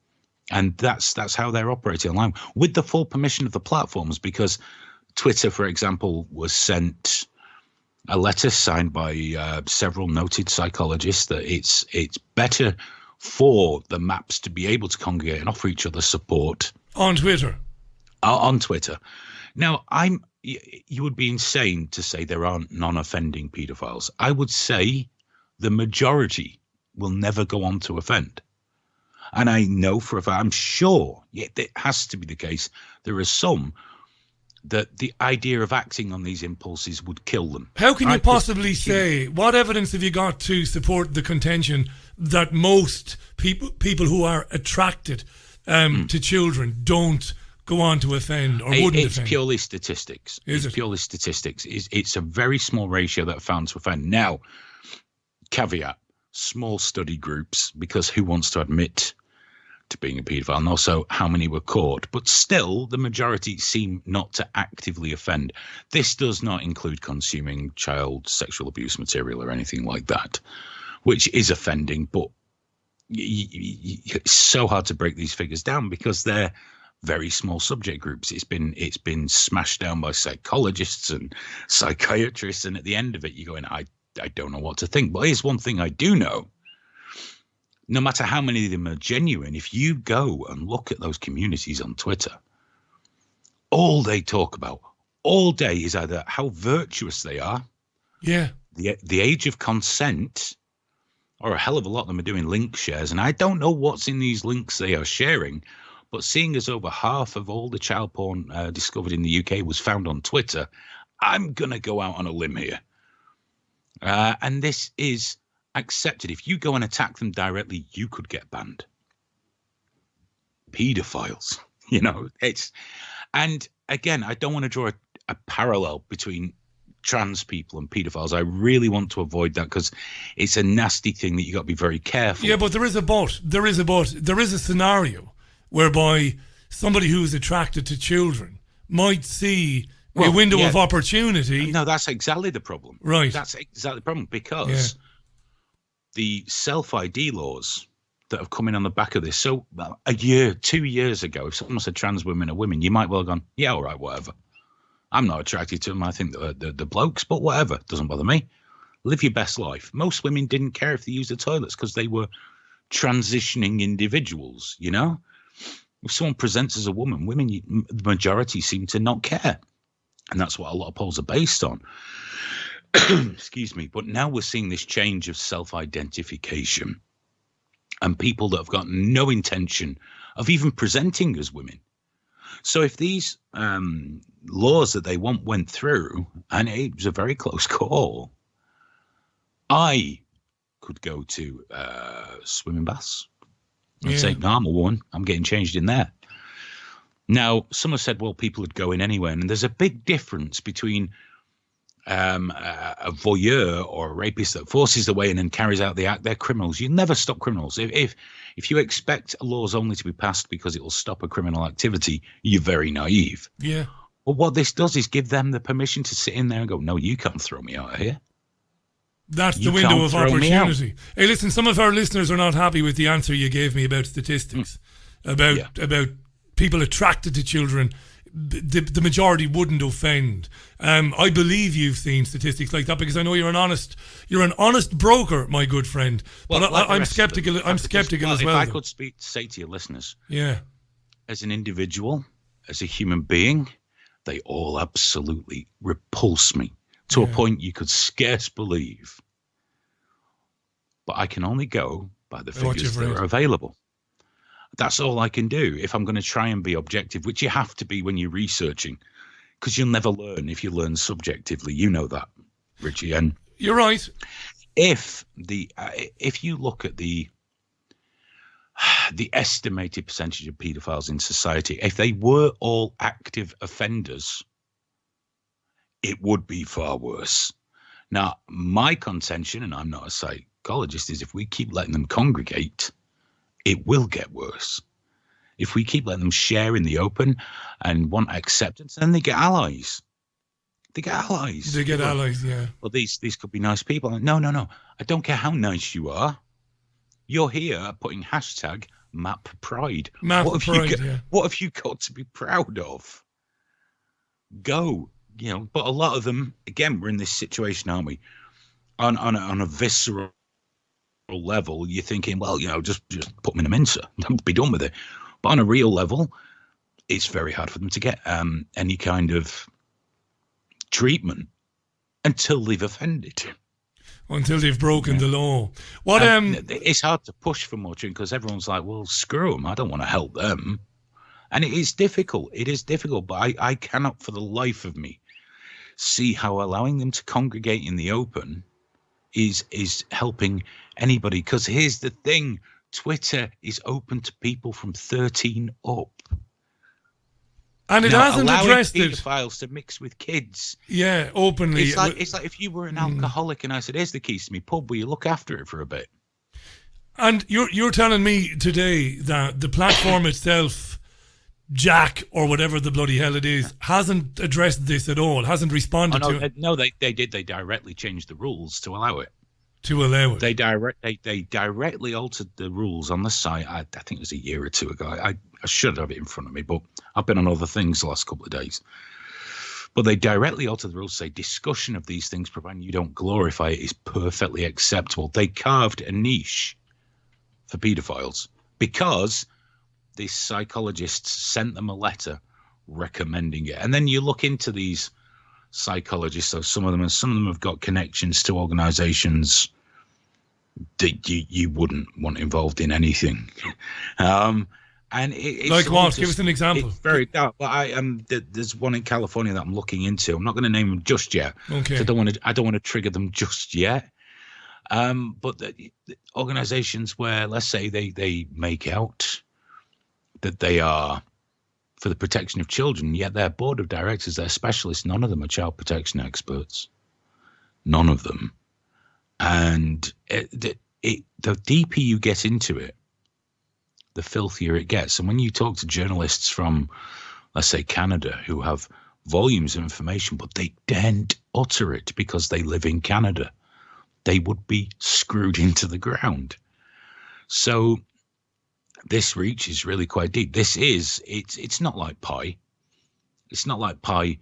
And that's how they're operating online, with the full permission of the platforms, because Twitter, for example, was sent a letter signed by several noted psychologists that it's better for the maps to be able to congregate and offer each other support. On Twitter? On Twitter. Now, you would be insane to say there aren't non-offending paedophiles. I would say the majority will never go on to offend. And I know for a fact, I'm sure, it has to be the case, there are some that the idea of acting on these impulses would kill them. How can you possibly say, what evidence have you got to support the contention that most people who are attracted to children don't go on to offend or wouldn't offend? It's purely statistics. It's purely statistics. It's a very small ratio that are found to offend. Now, caveat, small study groups, because who wants to admit to being a paedophile, and also how many were caught, but still the majority seem not to actively offend. This does not include consuming child sexual abuse material or anything like that, which is offending, but it's so hard to break these figures down because they're very small subject groups. It's been smashed down by psychologists and psychiatrists, and at the end of it you're going, I don't know what to think. But here's one thing I do know. No matter how many of them are genuine, if you go and look at those communities on Twitter, all they talk about all day is either how virtuous they are, the age of consent, or a hell of a lot of them are doing link shares. And I don't know what's in these links they are sharing, but seeing as over half of all the child porn discovered in the UK was found on Twitter, I'm going to go out on a limb here. And this is accepted. If you go and attack them directly, you could get banned. Pedophiles, it's, and again, I don't want to draw a parallel between trans people and pedophiles. I really want to avoid that because it's a nasty thing that you got to be very careful. Yeah, but there is a scenario whereby somebody who's attracted to children might see a window of opportunity. No, that's exactly the problem. Right. That's exactly the problem, because the self-ID laws that have come in on the back of this. So 2 years ago, if someone said trans women are women, you might well have gone, yeah, all right, whatever. I'm not attracted to them. I think the blokes, but whatever. Doesn't bother me. Live your best life. Most women didn't care if they used the toilets because they were transitioning individuals, If someone presents as a woman, the majority seem to not care. And that's what a lot of polls are based on. Excuse me. But now we're seeing this change of self-identification and people that have got no intention of even presenting as women. So if these laws that they want went through, and it was a very close call, I could go to swimming baths and say, no, I'm a woman. I'm getting changed in there. Now, some have said, well, people would go in anywhere. And there's a big difference between a voyeur or a rapist that forces their way in and carries out the act. They're criminals. You never stop criminals. If you expect laws only to be passed because it will stop a criminal activity, you're very naive. Yeah. But what this does is give them the permission to sit in there and go, no, you can't throw me out of here. That's the window of opportunity. Hey, listen, some of our listeners are not happy with the answer you gave me about statistics, about people attracted to children. The majority wouldn't offend. I believe you've seen statistics like that because I know you're an honest broker, my good friend. But I'm skeptical. I'm skeptical as well. If I could say to your listeners, as an individual, as a human being, they all absolutely repulse me to a point you could scarce believe. But I can only go by the figures that are available. That's all I can do if I'm going to try and be objective, which you have to be when you're researching, because you'll never learn if you learn subjectively. You know that, Richie. And you're right. If you look at the estimated percentage of paedophiles in society, if they were all active offenders, it would be far worse. Now, my contention, and I'm not a psychologist, is if we keep letting them congregate, it will get worse. If we keep letting them share in the open and want acceptance, then they get allies. They get allies, yeah. Well, these could be nice people. No. I don't care how nice you are. You're here putting hashtag Map Pride. Map what Pride, what have you got to be proud of? Go, But a lot of them, again, we're in this situation, aren't we? On a visceral level, you're thinking, well, just put them in a mincer, be done with it. But on a real level, it's very hard for them to get any kind of treatment until they've offended. Until they've broken the law. What? It's hard to push for more treatment because everyone's like, well, screw them. I don't want to help them. And it is difficult. It is difficult. But I cannot for the life of me see how allowing them to congregate in the open is helping anybody. Because here's the thing. Twitter is open to people from 13 up. And it hasn't addressed it. Pedophiles to mix with kids. Yeah, openly. It's like if you were an alcoholic and I said, here's the keys to me pub, will you look after it for a bit? And you're telling me today that the platform itself, Jack, or whatever the bloody hell it is, hasn't addressed this at all, hasn't responded to it? No, they did. They directly changed the rules to allow it. To allow it. They directly altered the rules on the site. I think it was a year or two ago. I should have it in front of me, but I've been on other things the last couple of days. But they directly altered the rules to say discussion of these things, providing you don't glorify it, is perfectly acceptable. They carved a niche for paedophiles because these psychologists sent them a letter recommending it. And then you look into these psychologists, so some of them have got connections to organizations that you wouldn't want involved in anything. And it's like what? Give us an example. It's very dark. But there's one in California that I'm looking into. I'm not going to name them just yet. Okay. I don't want to trigger them just yet. But the organizations where, let's say, they make out that they are for the protection of children, yet their board of directors, they're specialists. None of them are child protection experts. None of them. And the deeper you get into it, the filthier it gets. And when you talk to journalists from, let's say, Canada, who have volumes of information, but they daren't utter it because they live in Canada, they would be screwed into the ground. So this reach is really quite deep. It's not like Pi. It's not like Pi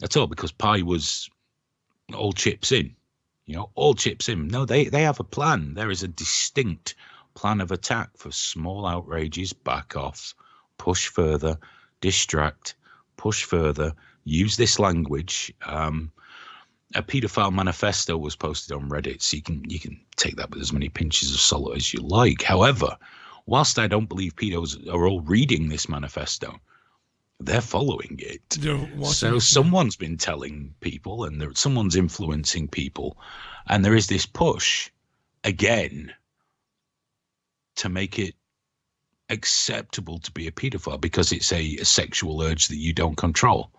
at all, because Pi was all chips in, all chips in. No, they have a plan. There is a distinct plan of attack for small outrages, back off, push further, distract, push further, use this language. A paedophile manifesto was posted on Reddit, so you can take that with as many pinches of salt as you like. However, whilst I don't believe pedos are all reading this manifesto, they're following it. So someone's been telling people, and someone's influencing people, and there is this push, again, to make it acceptable to be a paedophile because it's a sexual urge that you don't control.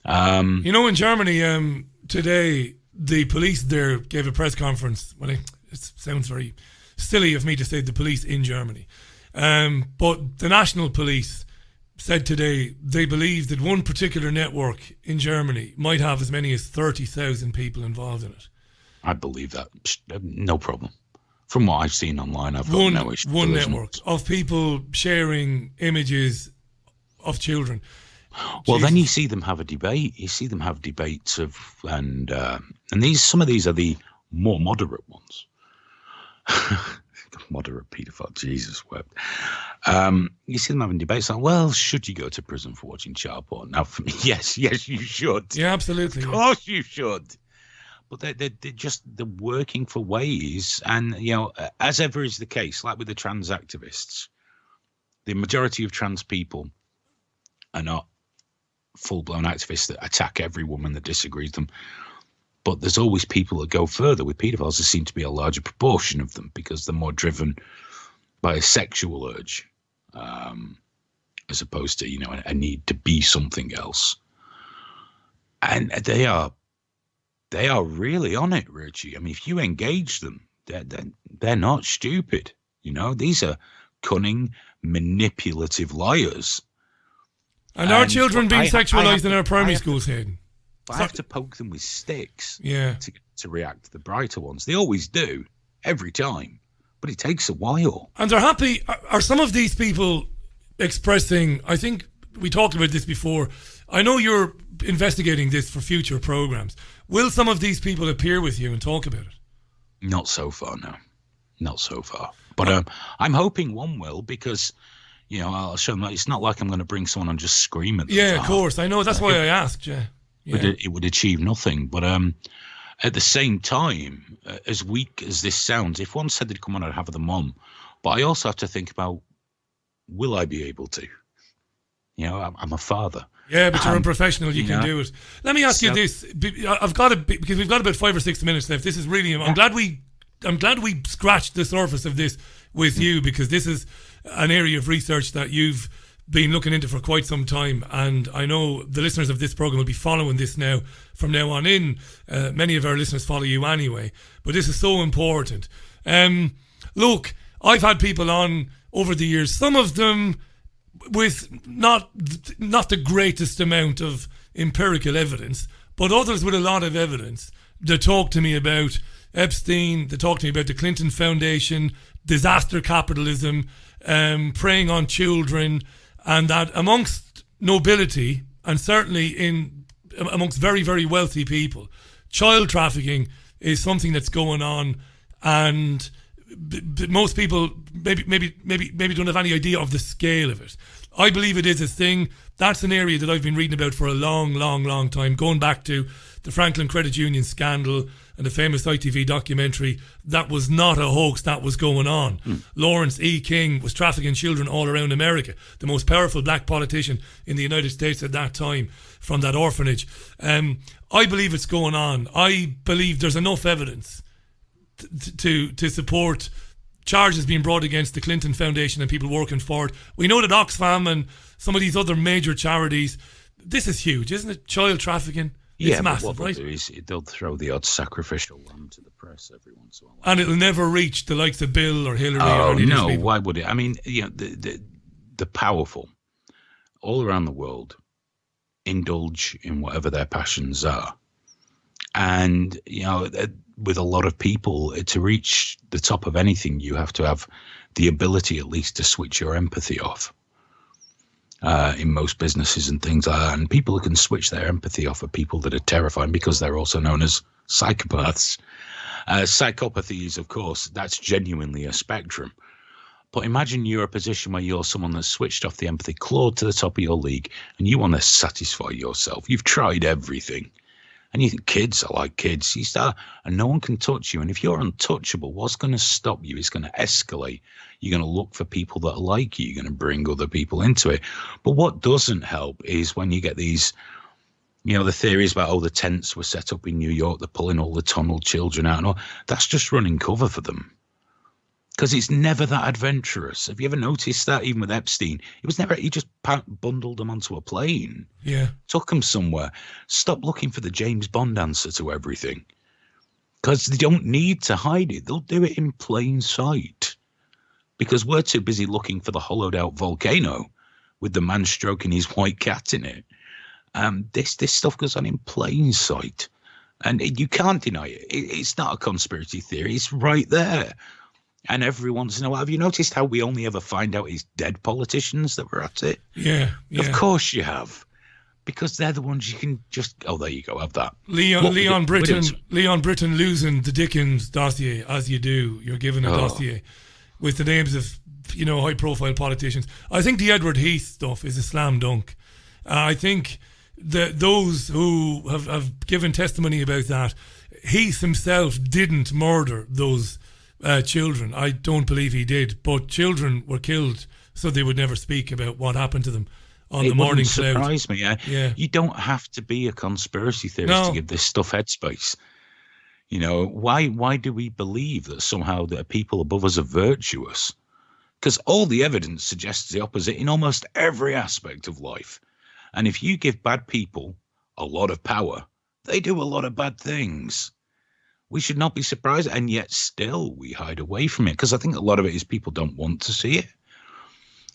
In Germany, today, the police there gave a press conference. Well, it sounds very silly of me to say the police in Germany. But the national police said today they believe that one particular network in Germany might have as many as 30,000 people involved in it. I believe that. No problem. From what I've seen online, I've got no issue. One network of people sharing images of children. Well, then you see them have a debate. You see them have debates and some of these are the more moderate ones. Moderate paedophile, Jesus wept. You see them having debates like, well, should you go to prison for watching child porn? Now, for me, yes, you should. Yeah, absolutely. Of course you should. But they're working for ways, and as ever is the case, like with the trans activists, the majority of trans people are not full-blown activists that attack every woman that disagrees with them. But there's always people that go further. With paedophiles, there seem to be a larger proportion of them because they're more driven by a sexual urge, as opposed to a need to be something else. And they are really on it, Richie. I mean, if you engage them, they're not stupid. These are cunning, manipulative liars. And our children being sexualized in our primary schools, Hayden. I have to poke them with sticks to react to the brighter ones. They always do, every time. but it takes a while. And they're happy. Are some of these people expressing, I think we talked about this before, I know you're investigating this for future programs. Will some of these people appear with you and talk about it? Not so far, no. Not so far. But I'm hoping one will, because, you know, I'll show them. It's not like I'm going to bring someone and just scream at them. Yeah, of course. I know. That's why I asked, yeah. It would achieve nothing. But at the same time, as weak as this sounds, if one said they'd come on, I'd have them on. But I also have to think about, will I be able to? You know, I'm a father. Yeah, but you're a professional. You can do it. Let me ask you this. I've got because we've got about 5 or 6 minutes left. This is really. I'm glad we scratched the surface of this with you, because this is an area of research that you've been looking into for quite some time, and I know the listeners of this program will be following this now from now on in. Many of our listeners follow you anyway, but this is so important. Look, I've had people on over the years, some of them with not the greatest amount of empirical evidence, but others with a lot of evidence. They talk to me about Epstein, they talk to me about the Clinton Foundation, disaster capitalism, preying on children, and that amongst nobility, and certainly amongst very, very wealthy people, child trafficking is something that's going on, and most people maybe don't have any idea of the scale of it. I believe it is a thing. That's an area that I've been reading about for a long time, going back to the Franklin Credit Union scandal and the famous ITV documentary. That was not a hoax, that was going on. Lawrence E. King was trafficking children all around America, the most powerful black politician in the United States at that time, from that orphanage. I believe it's going on. I believe there's enough evidence to support charges being brought against the Clinton Foundation and people working for it. We know that Oxfam and some of these other major charities, this is huge, isn't it? Child trafficking. It's massive, what right? They'll do is they'll throw the odd sacrificial lamb to the press every once in a while. And it'll never reach the likes of Bill or Hillary. Oh, or any of these no, people. why would it? I mean, you know, the powerful all around the world indulge in whatever their passions are. And, you know, with a lot of people, to reach the top of anything, you have to have the ability at least to switch your empathy off. In most businesses and things like that. And people who can switch their empathy off are people that are terrifying, because they're also known as psychopaths. Psychopathy is, of course, that's genuinely a spectrum. But imagine you're a position where you're someone that's switched off the empathy, clawed to the top of your league, and you want to satisfy yourself. You've tried everything. And you think kids are like kids. You start, and no one can touch you. And if you're untouchable, what's going to stop you? It's going to escalate. You're going to look for people that are like you. You're going to bring other people into it. But what doesn't help is when you get these, you know, the theories about, the tents were set up in New York, they're pulling all the tunnel children out. And all, that's just running cover for them. Because it's never that adventurous. Have you ever noticed that? Even with Epstein, it was never. He just bundled them onto a plane. Yeah, took them somewhere. Stop looking for the James Bond answer to everything, because they don't need to hide it. They'll do it in plain sight. Because we're too busy looking for the hollowed-out volcano with the man stroking his white cat in it. This stuff goes on in plain sight, and you can't deny it. It's not a conspiracy theory. It's right there. And every once in a while, have you noticed how we only ever find out it's dead politicians that were at it? Yeah. Of course you have. Because they're the ones you can just, there you go, have that. Leon Britton losing the Dickens dossier, as you do. You're given a dossier with the names of, you know, high-profile politicians. I think the Edward Heath stuff is a slam dunk. I think that those who have given testimony about that, Heath himself didn't murder those children. I don't believe he did, but children were killed so they would never speak about what happened to them on the Morning Cloud. It wouldn't surprise me. Yeah. You don't have to be a conspiracy theorist to give this stuff headspace. You know, why do we believe that somehow that people above us are virtuous? Because all the evidence suggests the opposite in almost every aspect of life. And if you give bad people a lot of power, they do a lot of bad things. We should not be surprised, and yet still we hide away from it, because I think a lot of it is people don't want to see it.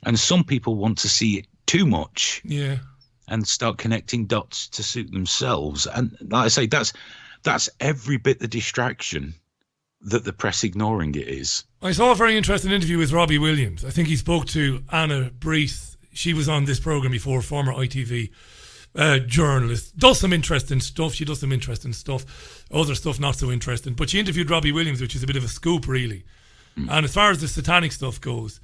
And some people want to see it too much. Yeah. And start connecting dots to suit themselves. And like I say, that's every bit the distraction that the press ignoring it is. I saw a very interesting interview with Robbie Williams. I think he spoke to Anna Brees. She was on this programme before, former ITV journalist. Does some interesting stuff. She does some interesting stuff. Other stuff not so interesting. But she interviewed Robbie Williams, which is a bit of a scoop, really. And as far as the satanic stuff goes,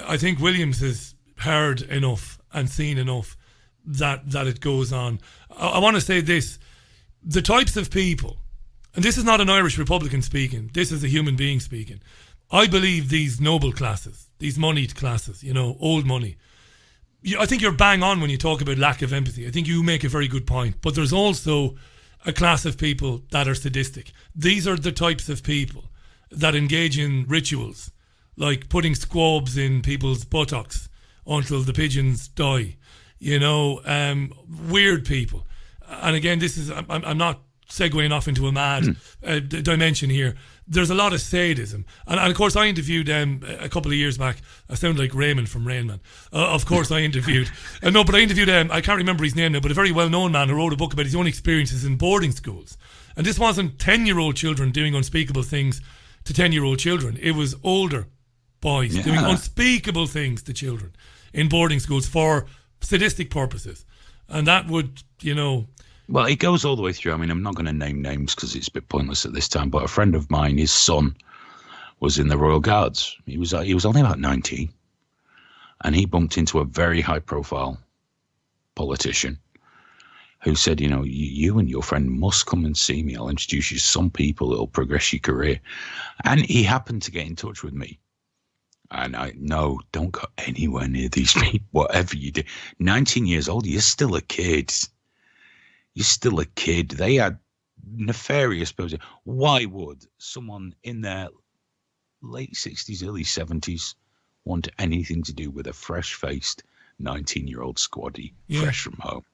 I think Williams has heard enough and seen enough that it goes on. I want to say this. The types of people, and this is not an Irish Republican speaking, this is a human being speaking. I believe these noble classes, these moneyed classes, old money. I think you're bang on when you talk about lack of empathy. I think you make a very good point. But there's also a class of people that are sadistic. These are the types of people that engage in rituals, like putting squabs in people's buttocks until the pigeons die. Weird people. And again, this is, I'm not segueing off into a mad dimension here. There's a lot of sadism. And of course, I interviewed a couple of years back. I sound like Raymond from Rain Man. Of course, I interviewed. I interviewed, I can't remember his name now, but a very well-known man who wrote a book about his own experiences in boarding schools. And this wasn't 10-year-old children doing unspeakable things to 10-year-old children. It was older boys doing unspeakable things to children in boarding schools for sadistic purposes. And that would, Well, it goes all the way through. I mean, I'm not going to name names because it's a bit pointless at this time, but a friend of mine, his son, was in the Royal Guards. He was only about 19, and he bumped into a very high-profile politician who said, you and your friend must come and see me. I'll introduce you to some people that will progress your career. And he happened to get in touch with me. And no, don't go anywhere near these people, whatever you do. 19 years old, you're still a kid. You're still a kid. They had nefarious purposes. Why would someone in their late 60s, early 70s want anything to do with a fresh-faced 19-year-old squaddy fresh from home?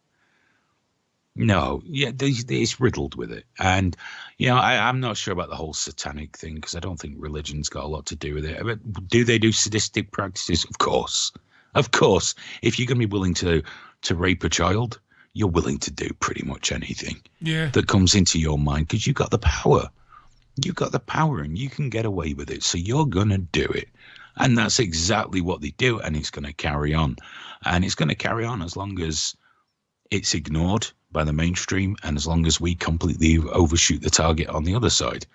No, it's riddled with it. And, I'm not sure about the whole satanic thing because I don't think religion's got a lot to do with it. But do they do sadistic practices? Of course. Of course. If you're going to be willing to rape a child, you're willing to do pretty much anything that comes into your mind because you've got the power. You've got the power and you can get away with it. So you're going to do it. And that's exactly what they do. And it's going to carry on. And it's going to carry on as long as it's ignored by the mainstream and as long as we completely overshoot the target on the other side.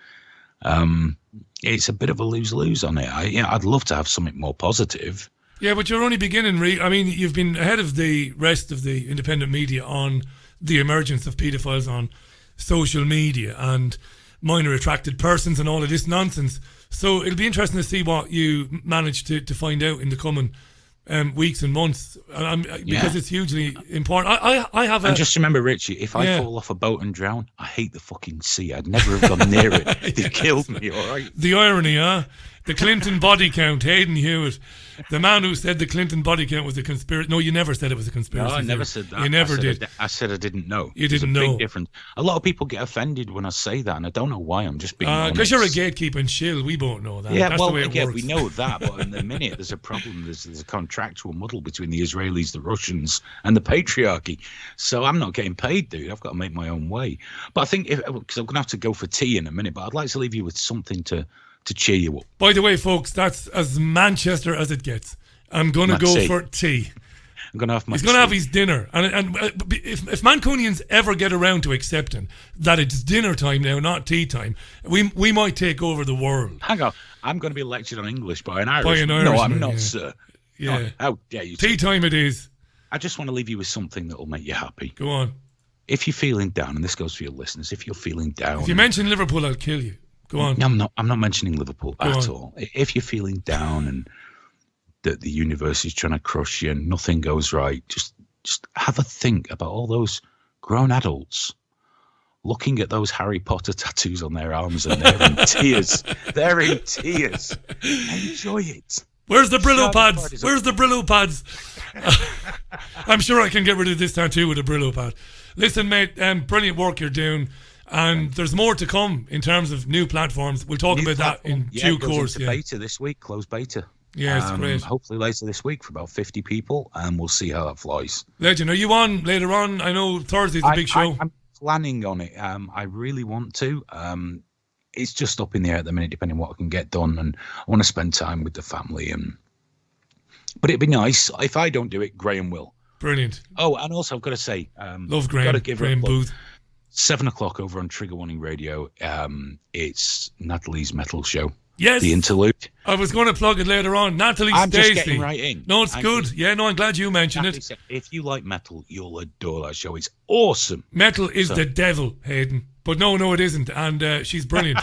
It's a bit of a lose-lose on it. I'd love to have something more positive. Yeah, but you're only beginning. You've been ahead of the rest of the independent media on the emergence of paedophiles on social media and minor attracted persons and all of this nonsense. So it'll be interesting to see what you manage to find out in the coming weeks and months, because it's hugely important. I have a... And just remember, Richie, if I fall off a boat and drown, I hate the fucking sea. I'd never have gone near it. They killed me, all right? The irony, huh? The Clinton body count, Hayden Hewitt. The man who said the Clinton body count was a conspiracy. No, you never said it was a conspiracy. No, I never said that. You never did. I said I didn't know. You didn't know. There's a big difference. A lot of people get offended when I say that, and I don't know why. I'm just being honest. Because you're a gatekeeping shill. We both know that. Yeah, that's the way it works. We know that, but in the minute there's a problem. There's a contractual muddle between the Israelis, the Russians, and the patriarchy. So I'm not getting paid, dude. I've got to make my own way. But I think, because I'm going to have to go for tea in a minute, but I'd like to leave you with something to cheer you up. By the way, folks, that's as Manchester as it gets. I'm going to go for tea. I'm going to have my He's going to have his dinner. And if Mancunians ever get around to accepting that it's dinner time now, not tea time, we might take over the world. Hang on. I'm going to be lectured on English by an Irishman. No, I'm not, sir. Yeah. No, how dare you? Tea time it is. I just want to leave you with something that will make you happy. Go on. If you're feeling down, and this goes for your listeners, if you're feeling down... If you mention Liverpool, I'll kill you. Go on. No, I'm not mentioning Liverpool at all. If you're feeling down and that the universe is trying to crush you and nothing goes right, just have a think about all those grown adults looking at those Harry Potter tattoos on their arms and they're in tears. They're in tears. Enjoy it. Where's the Brillo pads? Where's the Brillo pads? I'm sure I can get rid of this tattoo with a Brillo pad. Listen, mate, brilliant work you're doing. And there's more to come in terms of new platforms. We'll talk about that in due course. Into beta this week, closed beta. Yeah, it's great. Hopefully later this week for about 50 people, and we'll see how that flies. Legend, are you on later on? I know Thursday's a big show. I'm planning on it. I really want to. it's just up in the air at the minute, depending on what I can get done. And I want to spend time with the family. But it'd be nice if I don't do it, Graham will. Brilliant. Oh, and also I've got to say, love Graham. Got to give Graham Booth. 7:00 over on Trigger Warning Radio. It's Natalie's metal show. Yes. The interlude. I was going to plug it later on. Natalie I'm Stacey. just getting right in. No, it's good. Yeah, no, I'm glad you mentioned Natalie it. said, if you like metal, you'll adore that show. It's awesome. Metal is the devil, Hayden. But no, it isn't. And she's brilliant.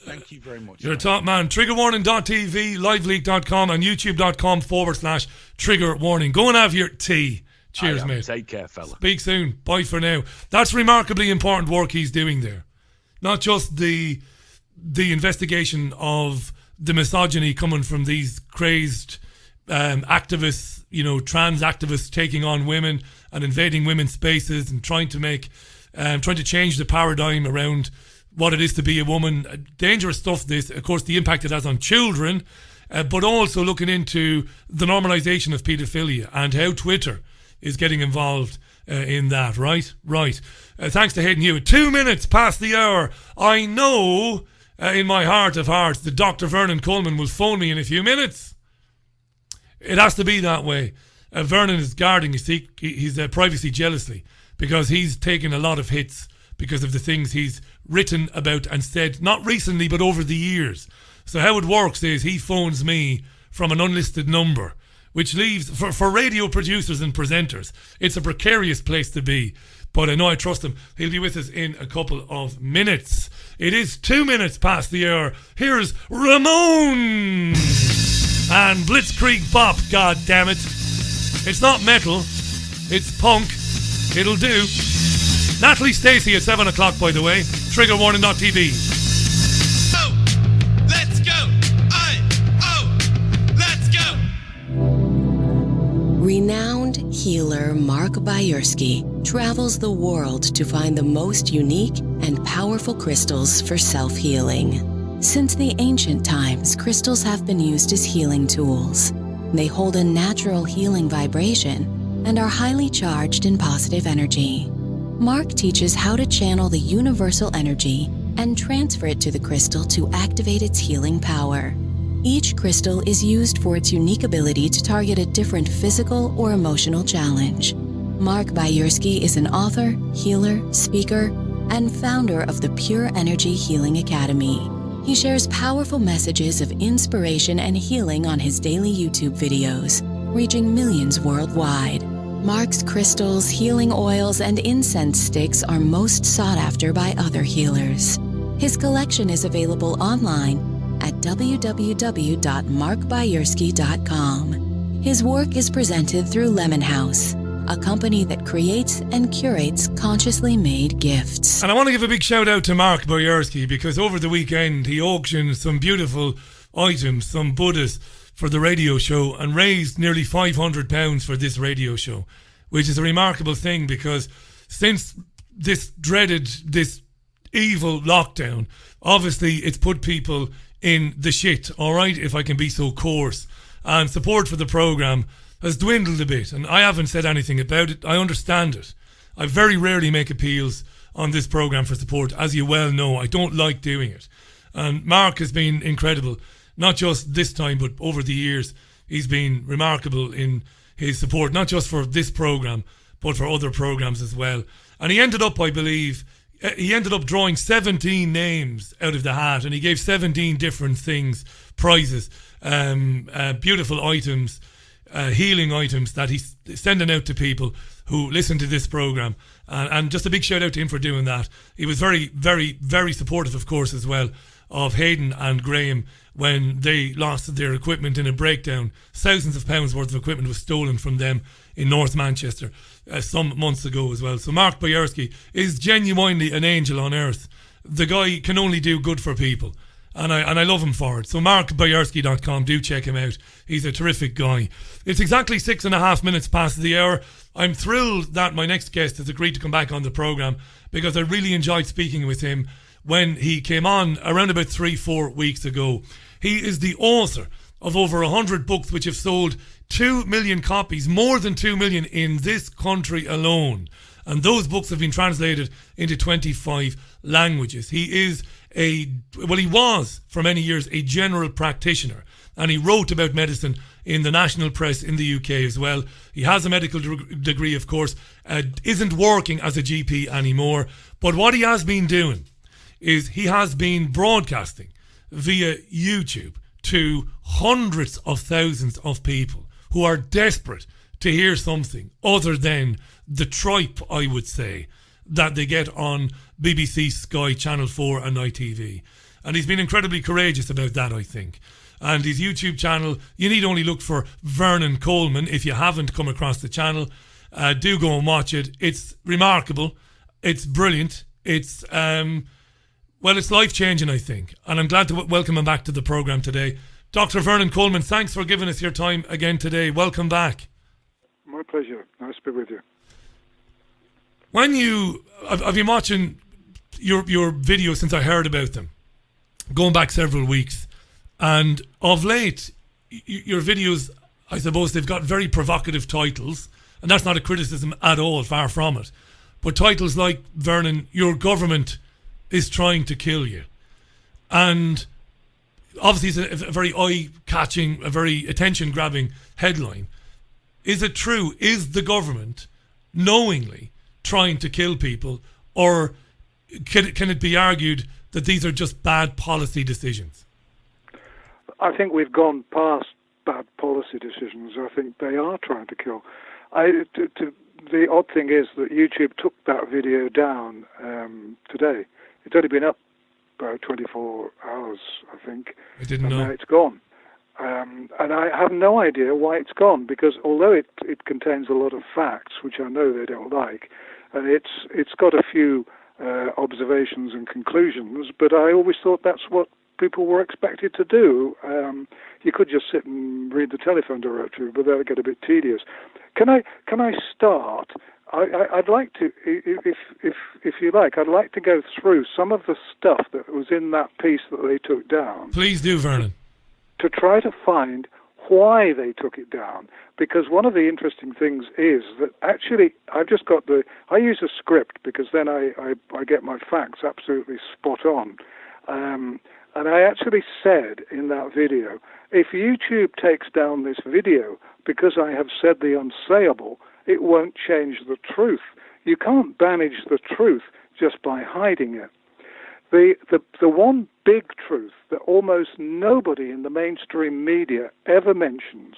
Thank you very much. You're a top man. Triggerwarning.tv, liveleak.com, and youtube.com/Trigger Warning. Go and have your tea. Cheers, mate. Take care, fella. Speak soon. Bye for now. That's remarkably important work he's doing there. Not just the investigation of the misogyny coming from these crazed activists, trans activists taking on women and invading women's spaces and trying to change the paradigm around what it is to be a woman. Dangerous stuff, this. Of course, the impact it has on children, but also looking into the normalisation of paedophilia and how Twitter is getting involved in that, right? Right. Thanks to Hayden Hewitt. 2 minutes past the hour. I know in my heart of hearts that Dr. Vernon Coleman will phone me in a few minutes. It has to be that way. Vernon is guarding his privacy jealously because he's taken a lot of hits because of the things he's written about and said, not recently, but over the years. So how it works is he phones me from an unlisted number, which leaves, for radio producers and presenters, it's a precarious place to be. But I know I trust him. He'll be with us in a couple of minutes. It is 2 minutes past the hour. Here's Ramon and Blitzkrieg Bop, God damn it. It's not metal, it's punk. It'll do. Natalie Stacey at 7 o'clock, by the way. Triggerwarning.tv. Oh, let's go. Let's go. Renowned healer Mark Bayersky travels the world to find the most unique and powerful crystals for self-healing. Since the ancient times, crystals have been used as healing tools. They hold a natural healing vibration and are highly charged in positive energy. Mark teaches how to channel the universal energy and transfer it to the crystal to activate its healing power. Each crystal is used for its unique ability to target a different physical or emotional challenge. Mark Bayersky is an author, healer, speaker, and founder of the Pure Energy Healing Academy. He shares powerful messages of inspiration and healing on his daily YouTube videos, reaching millions worldwide. Mark's crystals, healing oils, and incense sticks are most sought after by other healers. His collection is available online at www.markbayersky.com. His work is presented through Lemon House, a company that creates and curates consciously made gifts. And I want to give a big shout out to Mark Bayersky because over the weekend he auctioned some beautiful items, some Buddhas, for the radio show and raised nearly £500 for this radio show, which is a remarkable thing because since this evil lockdown, obviously it's put people in the shit, all right, if I can be so coarse. And support for the programme has dwindled a bit, and I haven't said anything about it. I understand it. I very rarely make appeals on this programme for support, as you well know. I don't like doing it. And Mark has been incredible. Not just this time, but over the years, he's been remarkable in his support, not just for this programme, but for other programmes as well. And he ended up, I believe, drawing 17 names out of the hat, and he gave 17 different things, prizes, beautiful items, healing items that he's sending out to people who listen to this programme. And just a big shout out to him for doing that. He was very, very, very supportive, of course, as well, of Hayden and Graham when they lost their equipment in a breakdown. Thousands of pounds worth of equipment was stolen from them in North Manchester some months ago as well. So Mark Bayersky is genuinely an angel on earth. The guy can only do good for people, and I love him for it. So markbayersky.com, do check him out. He's a terrific guy. It's exactly 6.5 minutes past the hour. I'm thrilled that my next guest has agreed to come back on the programme because I really enjoyed speaking with him when he came on around about 3-4 weeks ago. He is the author of over 100 books which have sold 2 million copies, more than 2 million in this country alone. And those books have been translated into 25 languages. He was for many years a general practitioner, and he wrote about medicine in the national press in the UK as well. He has a medical degree, of course, isn't working as a GP anymore. But what he has been doing is he has been broadcasting via YouTube to hundreds of thousands of people who are desperate to hear something other than the tripe, I would say, that they get on BBC, Sky, Channel 4 and ITV. And he's been incredibly courageous about that, I think. And his YouTube channel, you need only look for Vernon Coleman. If you haven't come across the channel, do go and watch it. It's remarkable. It's brilliant. It's it's life-changing, I think. And I'm glad to welcome him back to the programme today. Dr. Vernon Coleman, thanks for giving us your time again today. Welcome back. My pleasure. Nice to be with you. I've been watching your videos since I heard about them, going back several weeks. And of late, your videos, I suppose, they've got very provocative titles. And that's not a criticism at all, far from it. But titles like, Vernon, your government is trying to kill you. And obviously it's a very eye-catching, a very attention-grabbing headline. Is it true? Is the government knowingly trying to kill people? Or can it be argued that these are just bad policy decisions? I think we've gone past bad policy decisions. I think they are trying to kill. The odd thing is that YouTube took that video down today. It's only been up about 24 hours, I think. I didn't know. Now it's gone. And I have no idea why it's gone, because although it contains a lot of facts, which I know they don't like, and it's got a few observations and conclusions, but I always thought that's what people were expected to do. You could just sit and read the telephone directory, but that would get a bit tedious. Can I start? I'd like to, if you like, I'd like to go through some of the stuff that was in that piece that they took down. Please do, Vernon. To try to find why they took it down, because one of the interesting things is that actually I've just got I use a script because then I get my facts absolutely spot on. And I actually said in that video, if YouTube takes down this video because I have said the unsayable, it won't change the truth. You can't banish the truth just by hiding it. The one big truth that almost nobody in the mainstream media ever mentions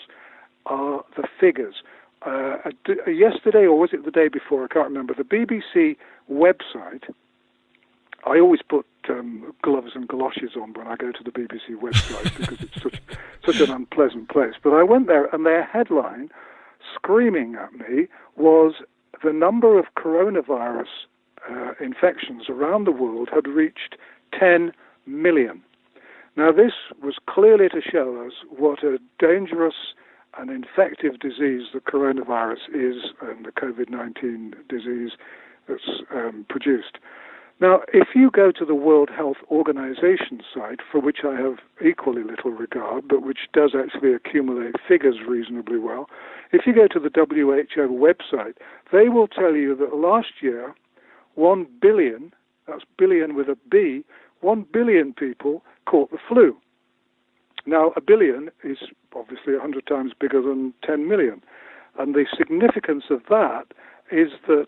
are the figures. Yesterday, or was it the day before, I can't remember, the BBC website, I always put gloves and galoshes on when I go to the BBC website because it's such an unpleasant place. But I went there, and their headline, screaming at me, was the number of coronavirus infections around the world had reached 10 million. Now, this was clearly to show us what a dangerous and infective disease the coronavirus is, and the COVID-19 disease that's produced. Now, if you go to the World Health Organization site, for which I have equally little regard, but which does actually accumulate figures reasonably well, if you go to the WHO website, they will tell you that last year, 1 billion, that's billion with a B, 1 billion people caught the flu. Now, a billion is obviously 100 times bigger than 10 million. And the significance of that is that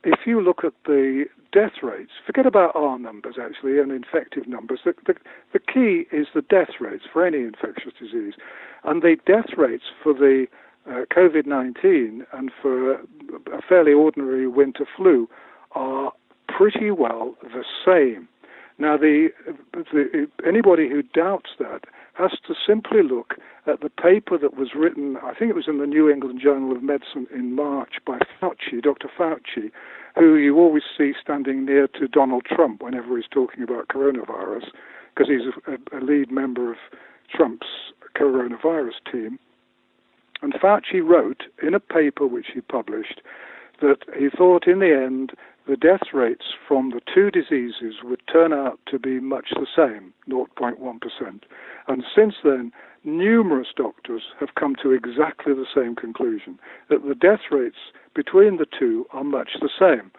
if you look at the death rates, forget about our numbers actually and infective numbers, the key is the death rates for any infectious disease. And the death rates for the COVID-19 and for a fairly ordinary winter flu are pretty well the same. Now, anybody who doubts that has to simply look at the paper that was written, I think it was in the New England Journal of Medicine in March by Fauci, Dr. Fauci, who you always see standing near to Donald Trump whenever he's talking about coronavirus, because he's a lead member of Trump's coronavirus team. And Fauci wrote in a paper which he published that he thought in the end the death rates from the two diseases would turn out to be much the same, 0.1%. And since then, numerous doctors have come to exactly the same conclusion, that the death rates between the two are much the same.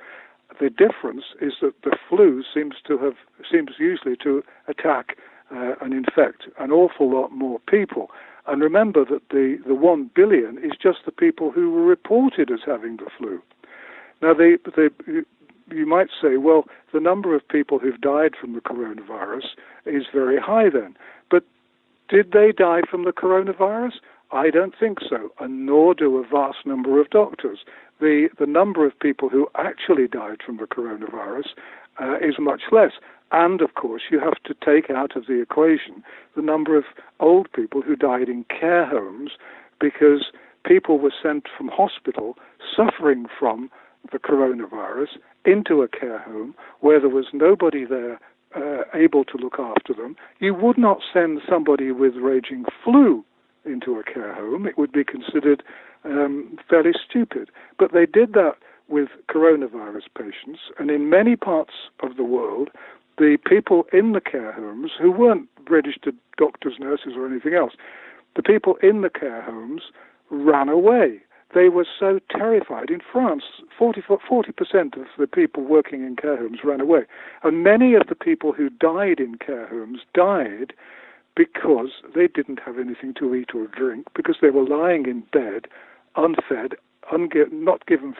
The difference is that the flu seems usually to attack and infect an awful lot more people. And remember that the 1 billion is just the people who were reported as having the flu. Now, you might say, well, the number of people who've died from the coronavirus is very high then. But did they die from the coronavirus? I don't think so, and nor do a vast number of doctors. The number of people who actually died from the coronavirus is much less. And, of course, you have to take out of the equation the number of old people who died in care homes because people were sent from hospital suffering from the coronavirus into a care home where there was nobody there able to look after them. You would not send somebody with raging flu into a care home. It would be considered fairly stupid. But they did that with coronavirus patients, and in many parts of the world, the people in the care homes, who weren't registered doctors, nurses, or anything else, the people in the care homes ran away. They were so terrified. In France, 40% of the people working in care homes ran away. And many of the people who died in care homes died because they didn't have anything to eat or drink, because they were lying in bed, unfed, not given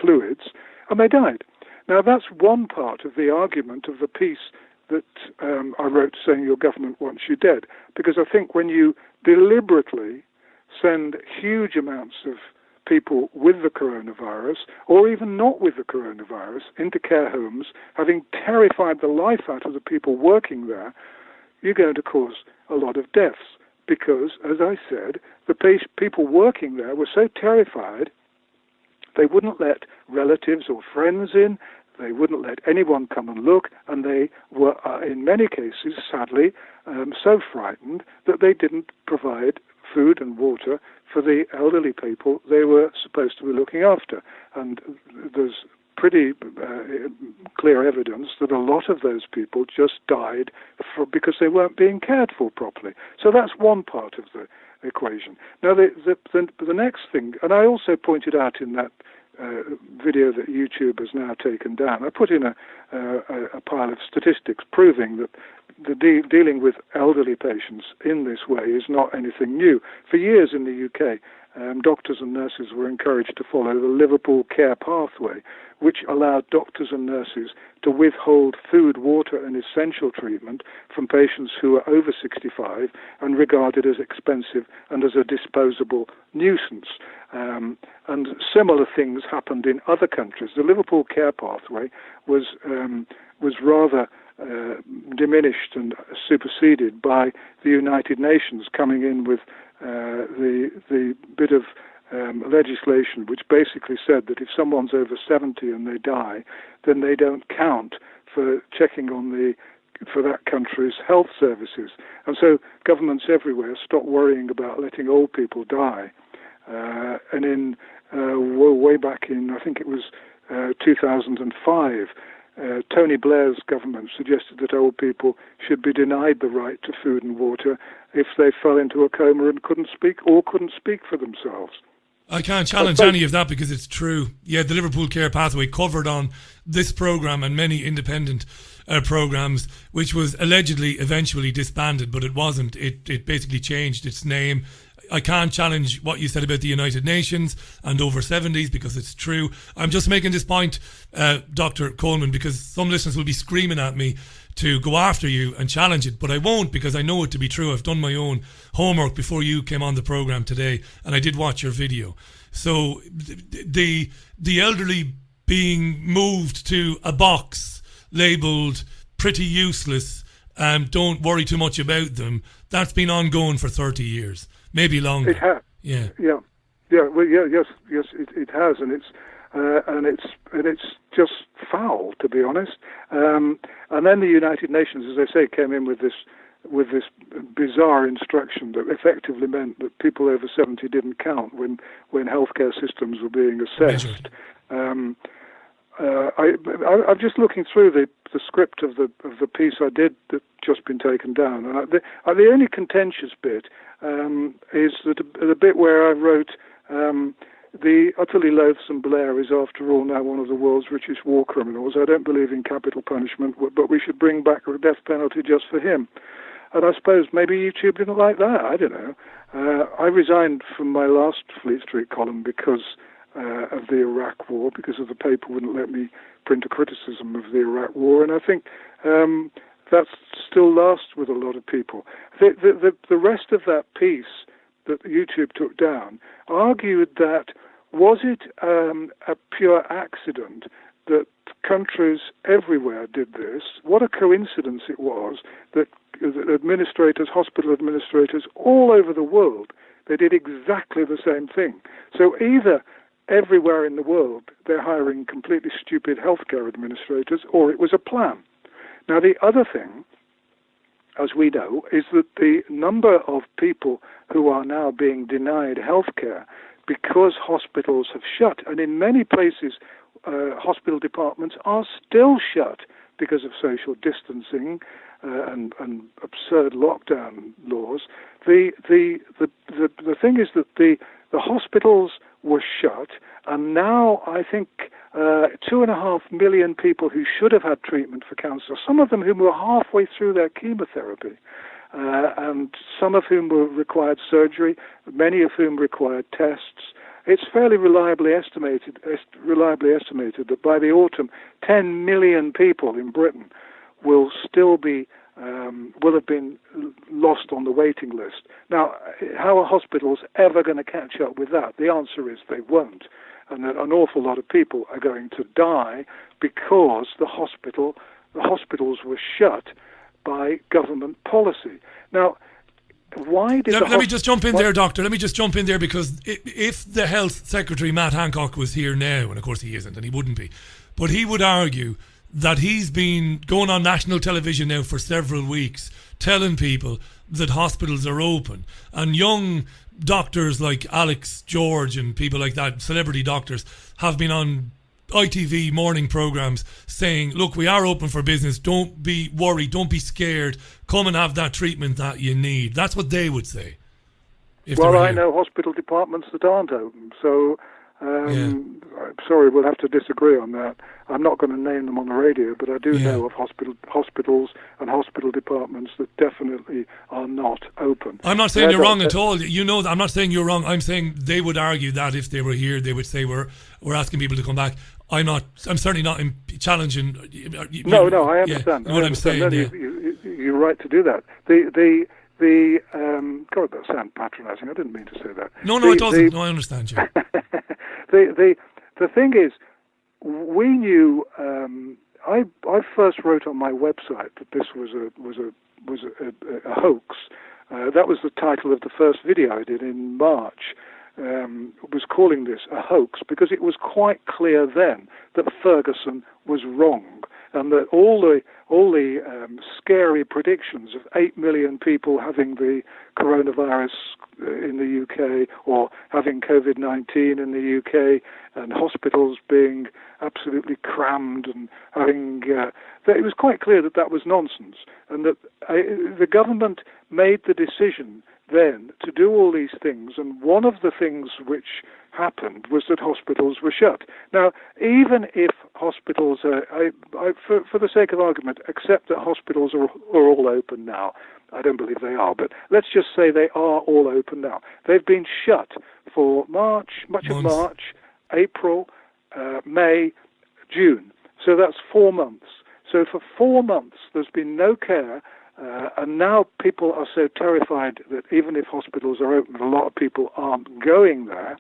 fluids, and they died. Now, that's one part of the argument of the piece that I wrote saying your government wants you dead, because I think when you deliberately send huge amounts of people with the coronavirus, or even not with the coronavirus, into care homes, having terrified the life out of the people working there, you're going to cause a lot of deaths. Because, as I said, the people working there were so terrified, they wouldn't let relatives or friends in, they wouldn't let anyone come and look, and they were, in many cases, sadly, so frightened that they didn't provide food and water for the elderly people they were supposed to be looking after. And there's pretty clear evidence that a lot of those people just died because they weren't being cared for properly. So that's one part of the equation. Now, the next thing, and I also pointed out in that video that YouTube has now taken down, I put in a pile of statistics proving that dealing with elderly patients in this way is not anything new. For years in the UK, doctors and nurses were encouraged to follow the Liverpool Care Pathway, which allowed doctors and nurses to withhold food, water and essential treatment from patients who are over 65 and regarded as expensive and as a disposable nuisance. And similar things happened in other countries. The Liverpool Care Pathway was rather diminished and superseded by the United Nations coming in with the bit of legislation which basically said that if someone's over 70 and they die, then they don't count for checking on for that country's health services. And so governments everywhere stopped worrying about letting old people die. And in way back in, I think it was 2005, Tony Blair's government suggested that old people should be denied the right to food and water if they fell into a coma and couldn't speak for themselves. I can't challenge any of that because it's true. Yeah, the Liverpool Care Pathway covered on this programme and many independent programmes, which was allegedly eventually disbanded, but it wasn't. It basically changed its name. I can't challenge what you said about the United Nations and over 70s because it's true. I'm just making this point, Dr. Coleman, because some listeners will be screaming at me to go after you and challenge it, but I won't because I know it to be true. I've done my own homework before you came on the programme today, and I did watch your video. So the elderly being moved to a box labelled pretty useless, don't worry too much about them, that's been ongoing for 30 years. Maybe longer. It has. Yeah. Well, yes, it has, and it's just foul, to be honest. And then the United Nations, as I say, came in with this bizarre instruction that effectively meant that people over 70 didn't count when healthcare systems were being assessed. I'm just looking through the script of the piece I did that's just been taken down, and the only contentious bit is the bit where I wrote the utterly loathsome Blair is after all now one of the world's richest war criminals. I don't believe in capital punishment, but we should bring back the death penalty just for him. And I suppose maybe YouTube didn't like that. I don't know. I resigned from my last Fleet Street column because of the Iraq War, because of the paper wouldn't let me print a criticism of the Iraq War, and I think that still lasts with a lot of people. The rest of that piece that YouTube took down argued that was it a pure accident that countries everywhere did this? What a coincidence it was that administrators, hospital administrators all over the world, they did exactly the same thing. So either everywhere in the world they're hiring completely stupid healthcare administrators, or it was a plan. Now the other thing, as we know, is that the number of people who are now being denied healthcare because hospitals have shut, and in many places hospital departments are still shut because of social distancing and absurd lockdown laws. The thing is that the hospitals were shut, and now I think 2.5 million people who should have had treatment for cancer, some of them whom were halfway through their chemotherapy, and some of whom required surgery, many of whom required tests. It's fairly reliably estimated that by the autumn, 10 million people in Britain will have been lost on the waiting list. Now, how are hospitals ever going to catch up with that? The answer is they won't, and that an awful lot of people are going to die because the hospitals were shut by government policy. Now, why did let me just jump in there, Doctor. Let me just jump in there, because if the Health Secretary, Matt Hancock, was here now, and of course he isn't, and he wouldn't be, but he would argue that he's been going on national television now for several weeks telling people that hospitals are open, and young doctors like Alex George and people like that, celebrity doctors, have been on ITV morning programs saying, look, we are open for business, don't be worried, don't be scared, come and have that treatment that you need. That's what they would say. Well, I know hospital departments that aren't open, so I'm sorry, we'll have to disagree on that. I'm not going to name them on the radio, but I do know of hospitals and hospital departments that definitely are not open. I'm not saying you're wrong at all. You know, I'm not saying you're wrong. I'm saying they would argue that if they were here, they would say we're asking people to come back. I'm certainly not challenging. No, I understand. You know what I'm saying? You're right to do that. God, that sounds patronising. I didn't mean to say that. No, it doesn't. No, I understand you. The thing is, we knew. I first wrote on my website that this was a hoax. That was the title of the first video I did in March. Was calling this a hoax because it was quite clear then that Ferguson was wrong, and that all the scary predictions of 8 million people having the coronavirus in the UK, or having COVID-19 in the UK, and hospitals being absolutely crammed, and having that it was quite clear that that was nonsense, and that the government made the decision then to do all these things, and one of the things which happened was that hospitals were shut. Now, even if hospitals are, for the sake of argument, accept that hospitals are all open now. I don't believe they are, but let's just say they are all open now. They've been shut for much of March, April, May, June. So that's 4 months. So for 4 months, there's been no care. And now people are so terrified that even if hospitals are open, a lot of people aren't going there.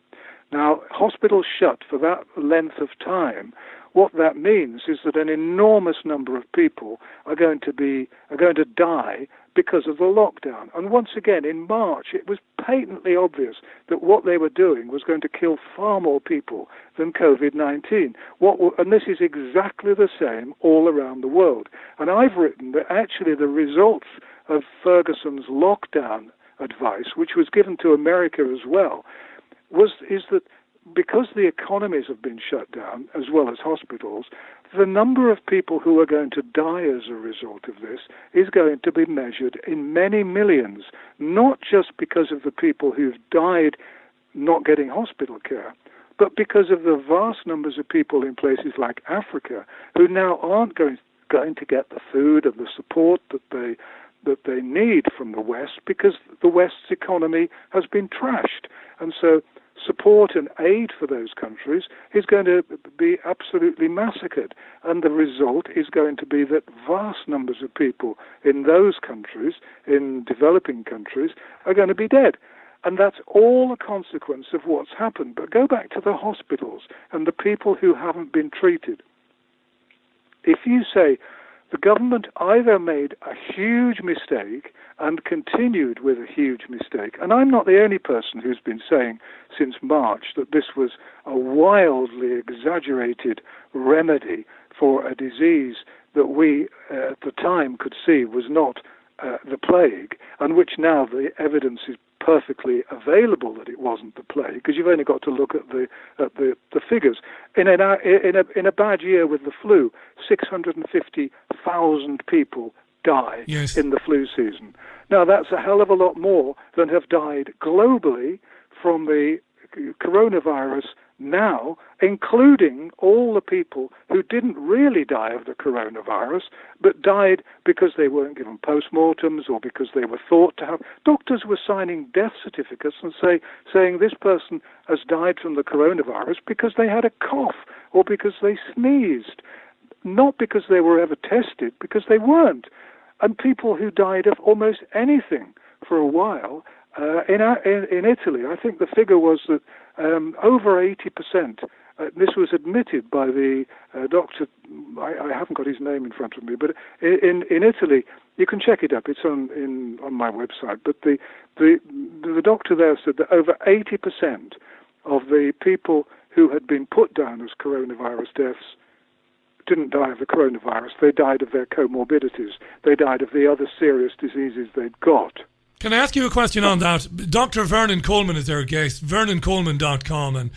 Now, hospitals shut for that length of time, what that means is that an enormous number of people are going to die because of the lockdown. And once again, in March, it was patently obvious that what they were doing was going to kill far more people than COVID-19. And this is exactly the same all around the world. And I've written that actually the results of Ferguson's lockdown advice, which was given to America as well, is that because the economies have been shut down, as well as hospitals, the number of people who are going to die as a result of this is going to be measured in many millions, not just because of the people who've died not getting hospital care, but because of the vast numbers of people in places like Africa who now aren't going to get the food and the support that they need from the West, because the West's economy has been trashed. And so support and aid for those countries is going to be absolutely massacred. And the result is going to be that vast numbers of people in those countries, in developing countries, are going to be dead. And that's all a consequence of what's happened. But go back to the hospitals and the people who haven't been treated. If you say the government either made a huge mistake and continued with a huge mistake, and I'm not the only person who's been saying since March that this was a wildly exaggerated remedy for a disease that we at the time could see was not the plague, and which now the evidence is perfectly available that it wasn't the plague, because you've only got to look at the figures. In a bad year with the flu, 650,000 people die in the flu season. Now that's a hell of a lot more than have died globally from the coronavirus now, including all the people who didn't really die of the coronavirus, but died because they weren't given postmortems or because they were thought to have. Doctors were signing death certificates and saying this person has died from the coronavirus because they had a cough or because they sneezed, not because they were ever tested, because they weren't. And people who died of almost anything for a while, in Italy, I think the figure was that over 80%, this was admitted by the doctor, I haven't got his name in front of me, but in Italy, you can check it up, it's on my website, but the doctor there said that over 80% of the people who had been put down as coronavirus deaths didn't die of the coronavirus, they died of their comorbidities, they died of the other serious diseases they'd got. Can I ask you a question on that? Dr. Vernon Coleman is our guest, vernoncoleman.com, and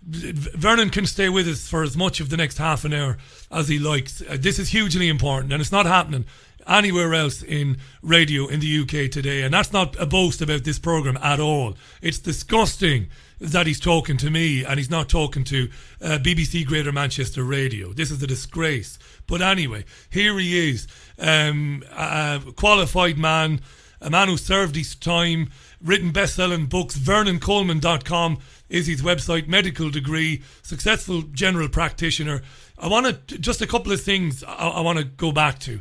Vernon can stay with us for as much of the next half an hour as he likes. This is hugely important, and it's not happening anywhere else in radio in the UK today, and that's not a boast about this programme at all. It's disgusting that he's talking to me and he's not talking to BBC Greater Manchester Radio. This is a disgrace. But anyway, here he is, a qualified man, a man who served his time, written best-selling books. VernonColeman.com is his website, medical degree, successful general practitioner. I want to, just a couple of things I want to go back to,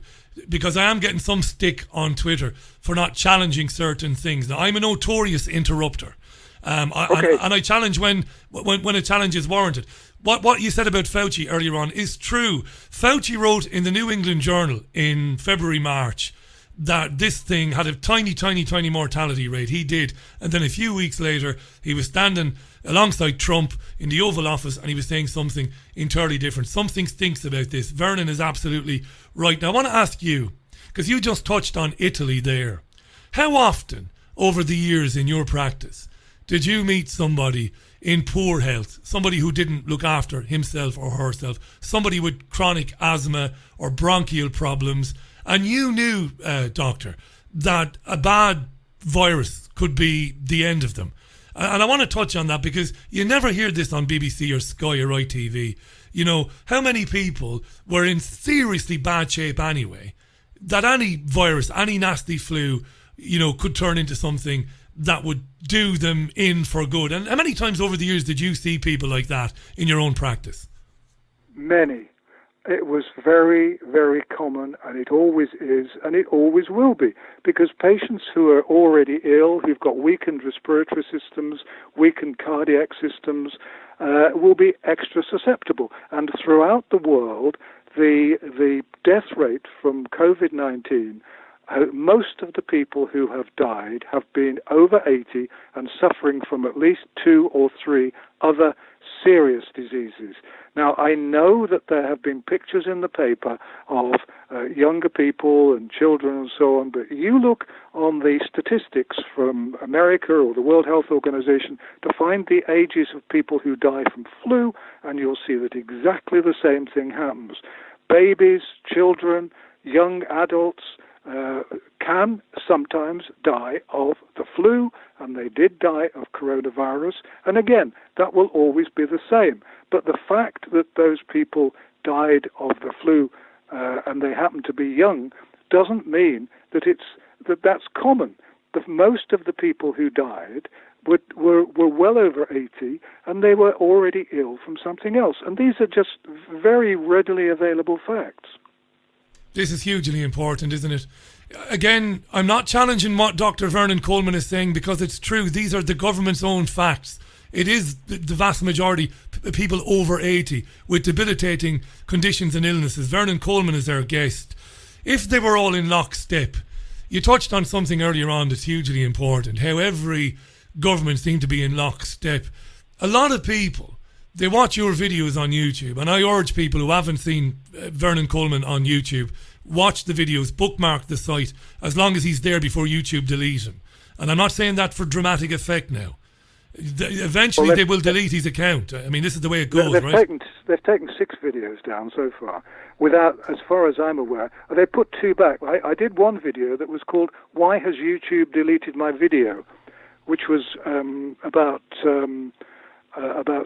because I am getting some stick on Twitter for not challenging certain things. Now, I'm a notorious interrupter. And I challenge when a challenge is warranted. What you said about Fauci earlier on is true. Fauci wrote in the New England Journal in February, March, that this thing had a tiny mortality rate. He did. And then a few weeks later, he was standing alongside Trump in the Oval Office and he was saying something entirely different. Something stinks about this. Vernon is absolutely right. Now, I want to ask you, because you just touched on Italy there. How often over the years in your practice did you meet somebody in poor health, somebody who didn't look after himself or herself, somebody with chronic asthma or bronchial problems, and you knew, doctor, that a bad virus could be the end of them? And I want to touch on that because you never hear this on BBC or Sky or ITV. You know, how many people were in seriously bad shape anyway, that any virus, any nasty flu, you know, could turn into something that would do them in for good. And how many times over the years did you see people like that in your own practice? Many. It was very, very common, and it always is, and it always will be, because patients who are already ill, who've got weakened respiratory systems, weakened cardiac systems, will be extra susceptible. And throughout the world, the death rate from COVID-19 most of the people who have died have been over 80 and suffering from at least 2 or 3 other serious diseases. Now, I know that there have been pictures in the paper of younger people and children and so on, but you look on the statistics from America or the World Health Organization to find the ages of people who die from flu, and you'll see that exactly the same thing happens. Babies, children, young adults can sometimes die of the flu, and they did die of coronavirus, and again, that will always be the same. But the fact that those people died of the flu and they happen to be young doesn't mean that that's common. Most of the people who died were well over 80, and they were already ill from something else. And these are just very readily available facts. This is hugely important, isn't it? Again, I'm not challenging what Dr. Vernon Coleman is saying, because it's true. These are the government's own facts. It is the vast majority people over 80 with debilitating conditions and illnesses. Vernon Coleman is our guest. If they were all in lockstep, you touched on something earlier on that's hugely important, how every government seemed to be in lockstep. A lot of people, they watch your videos on YouTube, and I urge people who haven't seen Vernon Coleman on YouTube, watch the videos, bookmark the site, as long as he's there before YouTube delete him. And I'm not saying that for dramatic effect now. Eventually they will delete his account. I mean, this is the way it goes, right? They've taken 6 videos down so far, without, as far as I'm aware. They put 2 back. I did one video that was called "Why Has YouTube Deleted My Video?", which was about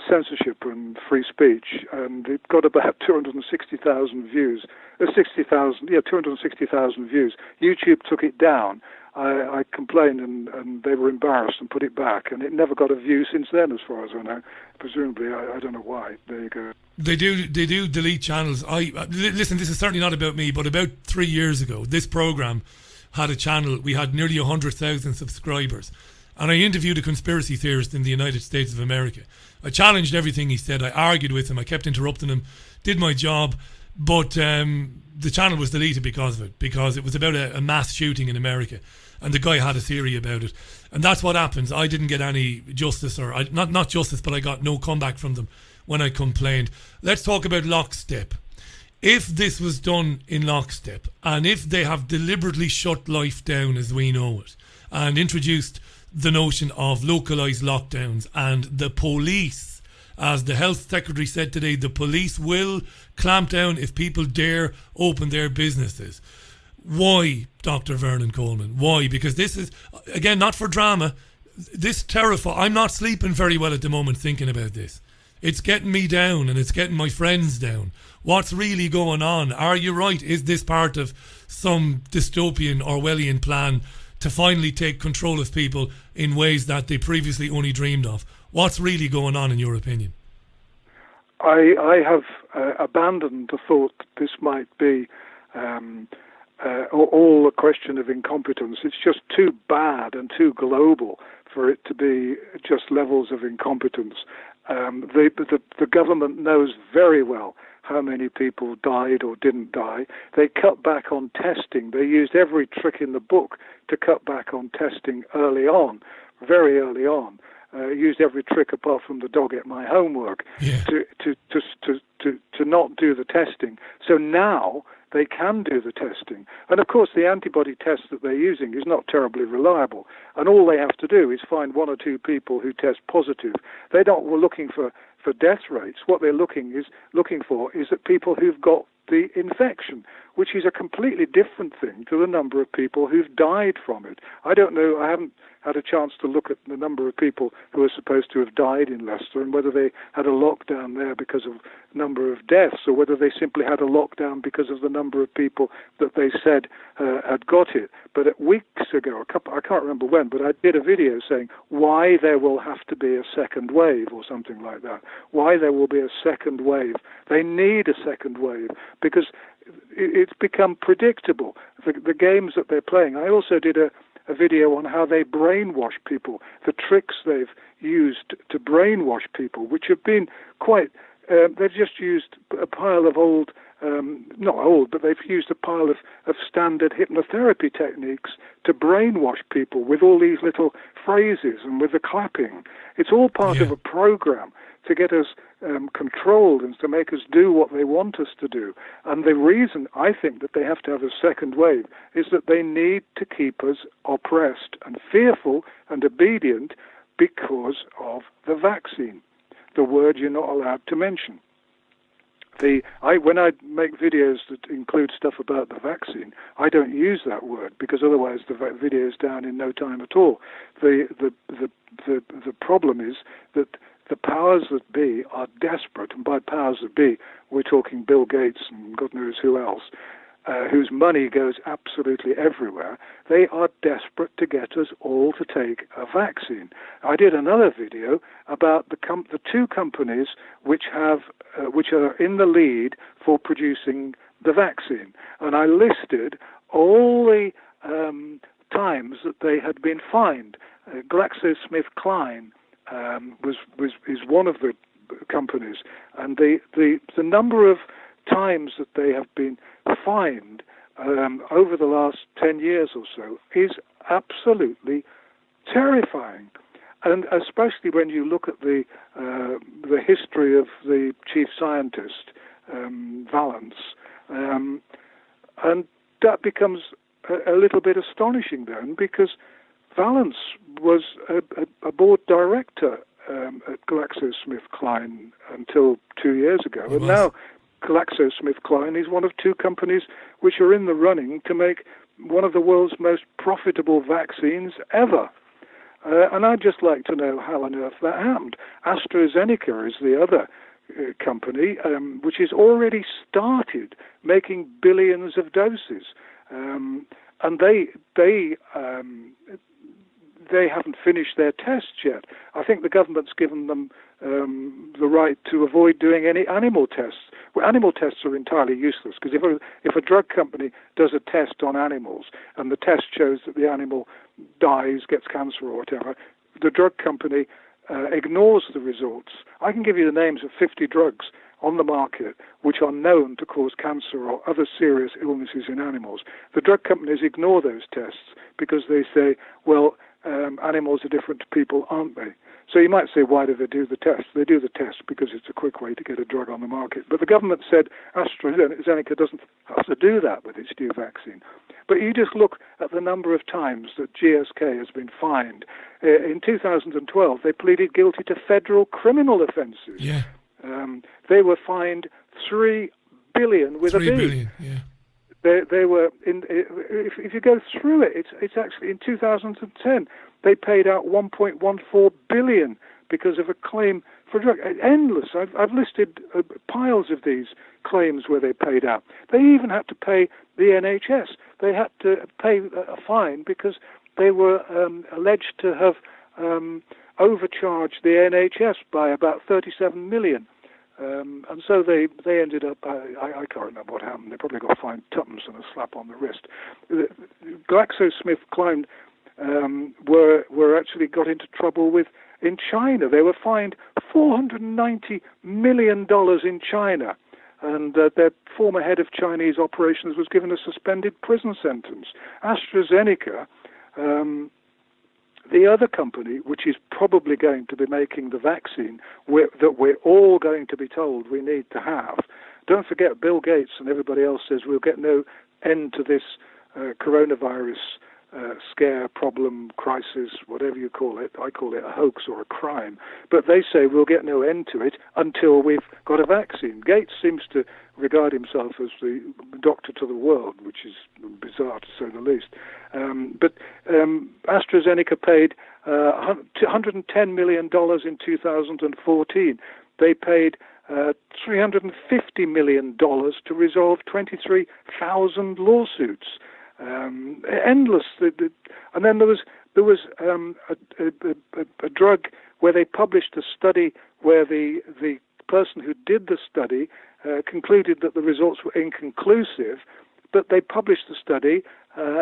censorship and free speech, and it got about 260,000 views. 260,000 views. YouTube took it down. I complained, and they were embarrassed and put it back, and it never got a view since then, as far as I know. Presumably, I don't know why. There you go. They do delete channels. Listen, this is certainly not about me, but about 3 years ago, this program had a channel. We had nearly 100,000 subscribers, and I interviewed a conspiracy theorist in the United States of America. I challenged everything he said. I argued with him. I kept interrupting him. Did my job, but the channel was deleted because of it, because it was about a mass shooting in America. And the guy had a theory about it. And that's what happens. I didn't get any justice, or not justice, but I got no comeback from them when I complained. Let's talk about lockstep. If this was done in lockstep, and if they have deliberately shut life down as we know it, and introduced the notion of localised lockdowns, and the police, as the health secretary said today, the police will clamp down if people dare open their businesses. Why, Dr. Vernon Coleman? Why? Because this is, again, not for drama. This terrifies. I'm not sleeping very well at the moment thinking about this. It's getting me down, and it's getting my friends down. What's really going on? Are you right? Is this part of some dystopian Orwellian plan to finally take control of people in ways that they previously only dreamed of? What's really going on, in your opinion? I have abandoned the thought that this might be all a question of incompetence. It's just too bad and too global for it to be just levels of incompetence. The government knows very well how many people died or didn't die. They cut back on testing. They used every trick in the book to cut back on testing early on, very early on. Used every trick apart from the dog ate my homework to not do the testing. So now they can do the testing. And of course the antibody test that they're using is not terribly reliable. And all they have to do is find 1 or 2 people who test positive. They're not looking for death rates. What they're looking for is that people who've got the infection, which is a completely different thing to the number of people who've died from it. I don't know, I haven't had a chance to look at the number of people who are supposed to have died in Leicester and whether they had a lockdown there because of number of deaths, or whether they simply had a lockdown because of the number of people that they said had got it. But weeks ago, I can't remember when, but I did a video saying why there will have to be a second wave or something like that. Why there will be a second wave. They need a second wave because it's become predictable, the games that they're playing. I also did a video on how they brainwash people, the tricks they've used to brainwash people, which have been quite... they've just used a pile of old not old, but they've used a pile of standard hypnotherapy techniques to brainwash people with all these little phrases and with the clapping. It's all part of a program to get us controlled and to make us do what they want us to do. And the reason I think that they have to have a second wave is that they need to keep us oppressed and fearful and obedient because of the vaccine, the word you're not allowed to mention. When I make videos that include stuff about the vaccine, I don't use that word because otherwise the video is down in no time at all. The problem is that the powers that be are desperate, and by powers that be, we're talking Bill Gates and God knows who else, whose money goes absolutely everywhere. They are desperate to get us all to take a vaccine. I did another video about the two companies which are in the lead for producing the vaccine, and I listed all the times that they had been fined. GlaxoSmithKline is one of the companies, and the number of times that they have been fined over the last 10 years or so is absolutely terrifying. And especially when you look at the history of the chief scientist, Valence, and that becomes a little bit astonishing then, because Valence was a board director at GlaxoSmithKline until 2 years ago, and now GlaxoSmithKline is one of two companies which are in the running to make one of the world's most profitable vaccines ever. And I'd just like to know how on earth that happened. AstraZeneca is the other company which has already started making billions of doses, and they haven't finished their tests yet. I think the government's given them the right to avoid doing any animal tests. Well, animal tests are entirely useless, because if a drug company does a test on animals and the test shows that the animal dies, gets cancer or whatever, the drug company ignores the results. I can give you the names of 50 drugs on the market which are known to cause cancer or other serious illnesses in animals. The drug companies ignore those tests because they say, well, animals are different to people, aren't they? So you might say, why do they do the test? They do the test because it's a quick way to get a drug on the market. But the government said AstraZeneca doesn't have to do that with its new vaccine. But you just look at the number of times that GSK has been fined. In 2012, they pleaded guilty to federal criminal offences. Yeah. They were fined $3 billion with a B. $3 billion, yeah. They were in. If you go through it, it's actually in 2010 they paid out $1.14 billion because of a claim for drug. Endless. I've listed piles of these claims where they paid out. They even had to pay the NHS. They had to pay a fine because they were alleged to have overcharged the NHS by about $37 million. And so they ended up, I can't remember what happened, they probably got fined tuppence and a slap on the wrist. GlaxoSmithKline were actually got into trouble with in China. They were fined $490 million in China, and their former head of Chinese operations was given a suspended prison sentence. AstraZeneca, the other company, which is probably going to be making the vaccine that we're all going to be told we need to have. Don't forget, Bill Gates and everybody else says we'll get no end to this coronavirus scare, problem, crisis, whatever you call it. I call it a hoax or a crime. But they say we'll get no end to it until we've got a vaccine. Gates seems to regard himself as the doctor to the world, which is bizarre to say the least. But AstraZeneca paid $110 million in 2014. They paid $350 million to resolve 23,000 lawsuits. Endless. And then there was a drug where they published a study where the person who did the study concluded that the results were inconclusive, but they published the study